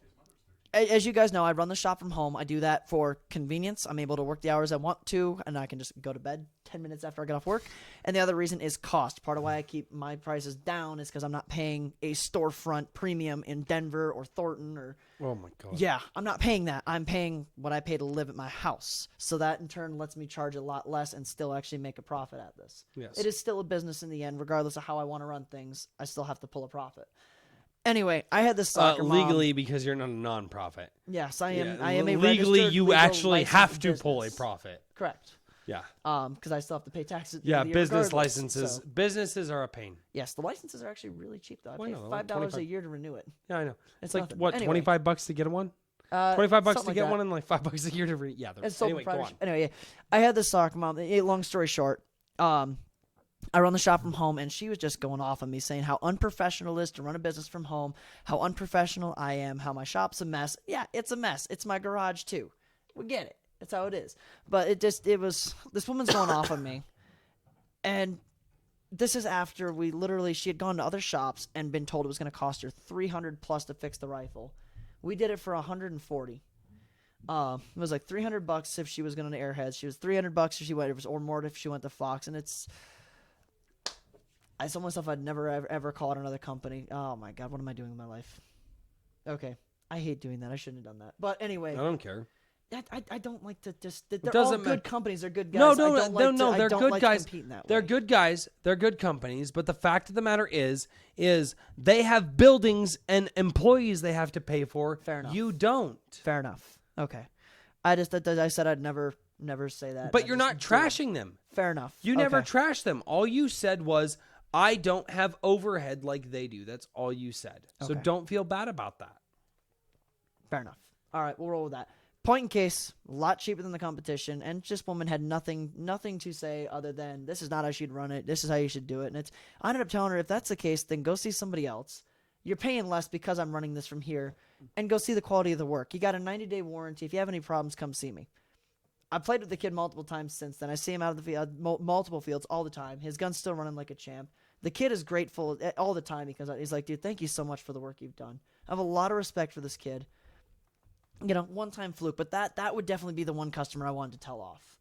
as you guys know, I run the shop from home. I do that for convenience. I'm able to work the hours I want to, and I can just go to bed 10 minutes after I get off work. And the other reason is cost. Part of why I keep my prices down is because I'm not paying a storefront premium in Denver or Thornton or... Oh, my God. Yeah, I'm not paying that. I'm paying what I pay to live at my house. So that, in turn, lets me charge a lot less and still actually make a profit at this. Yes. It is still a business in the end. Regardless of how I want to run things, I still have to pull a profit. Anyway, I had this soccer mom. Legally, because you're not a non-profit. Yes, I am. Yeah, I am a legally, registered, you legal, actually have licensed to pull a business. profit. Correct. Yeah. Because I still have to pay taxes. Yeah, business regardless, licenses. so- Businesses are a pain. Yes, the licenses are actually really cheap though. I Well, pay no, like $5 a 25. year to renew it. Yeah, I know. It's like, nothing. what, Anyway. $25 to get one? 25 bucks something to like get that. one and like $5 a year to yeah. It's sold Anyway, go on. Anyway, yeah. I had this soccer mom. Long story short, I run the shop from home, and she was just going off on me, saying how unprofessional it is to run a business from home, how unprofessional I am, how my shop's a mess. Yeah, it's a mess. It's my garage too. We get it. That's how it is. But it was this woman's going off on me, and this is after she had gone to other shops and been told it was going to cost her $300 plus to fix the rifle. We did it for $140. It was like $300 if she was going to Airheads. She was $300 if she went, or more if she went to Fox. And I told myself I'd never ever call it another company. Oh my God, what am I doing in my life? Okay, I hate doing that. I shouldn't have done that. But anyway, I don't care. I don't like to just. They're all doesn't good matter. companies. They're good guys. No, I don't like they're I don't good like guys. To compete in that They're way. good guys. They're good companies. But the fact of the matter is they have buildings and employees they have to pay for. Fair enough. You don't. Fair enough. Okay. I said I'd never say that. But I you're just not did. trashing them. Fair enough. You never Okay. trashed them. All you said was, I don't have overhead like they do. That's all you said. So Okay. don't feel bad about that. Fair enough. All right, we'll roll with that. Point in case, a lot cheaper than the competition, and this woman had nothing to say other than this is not how she'd run it. This is how you should do it. And I ended up telling her if that's the case, then go see somebody else. You're paying less because I'm running this from here, and go see the quality of the work. You got a 90-day warranty. If you have any problems, come see me. I've played with the kid multiple times since then. I see him out of the field, multiple fields all the time. His gun's still running like a champ. The kid is grateful all the time because he's like, dude, thank you so much for the work you've done. I have a lot of respect for this kid. One-time fluke, but that would definitely be the one customer I wanted to tell off.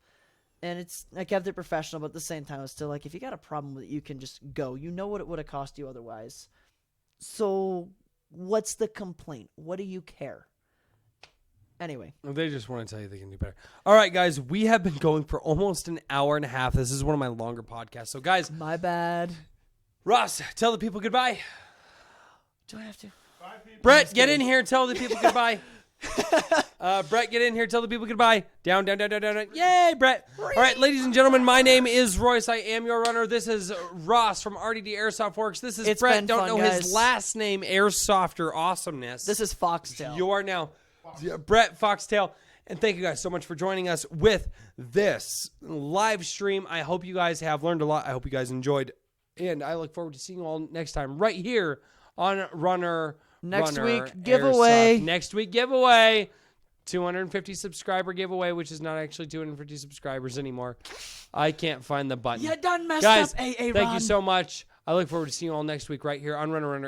And I kept it professional, but at the same time, I was still like, if you got a problem with it, you can just go. You know what it would have cost you otherwise. So what's the complaint? What do you care? Anyway. They just want to tell you they can do better. All right, guys, we have been going for almost an hour and a half. This is one of my longer podcasts. So, guys, My bad. Ross, tell the people goodbye. Do I have to? Bye, people. Brett, get in here. Tell the people goodbye. Brett, get in here. Tell the people goodbye. Down, down, down, down, down, down. Yay, Brett. All right, ladies and gentlemen, my name is Royce. I am your runner. This is Ross from RDD Airsoft Works. This is It's Brett. been Don't fun, know guys. his last name, Airsofter Awesomeness. This is Foxtail. You are now Brett Foxtail. And thank you guys so much for joining us with this live stream. I hope you guys have learned a lot. I hope you guys enjoyed. And I look forward to seeing you all next time right here on Runner Next Runner week, giveaway. Airsoft. Next week, giveaway. 250 subscriber giveaway, which is not actually 250 subscribers anymore. I can't find the button. You done messed Guys, up, AA thank you so much. I look forward to seeing you all next week right here on Runner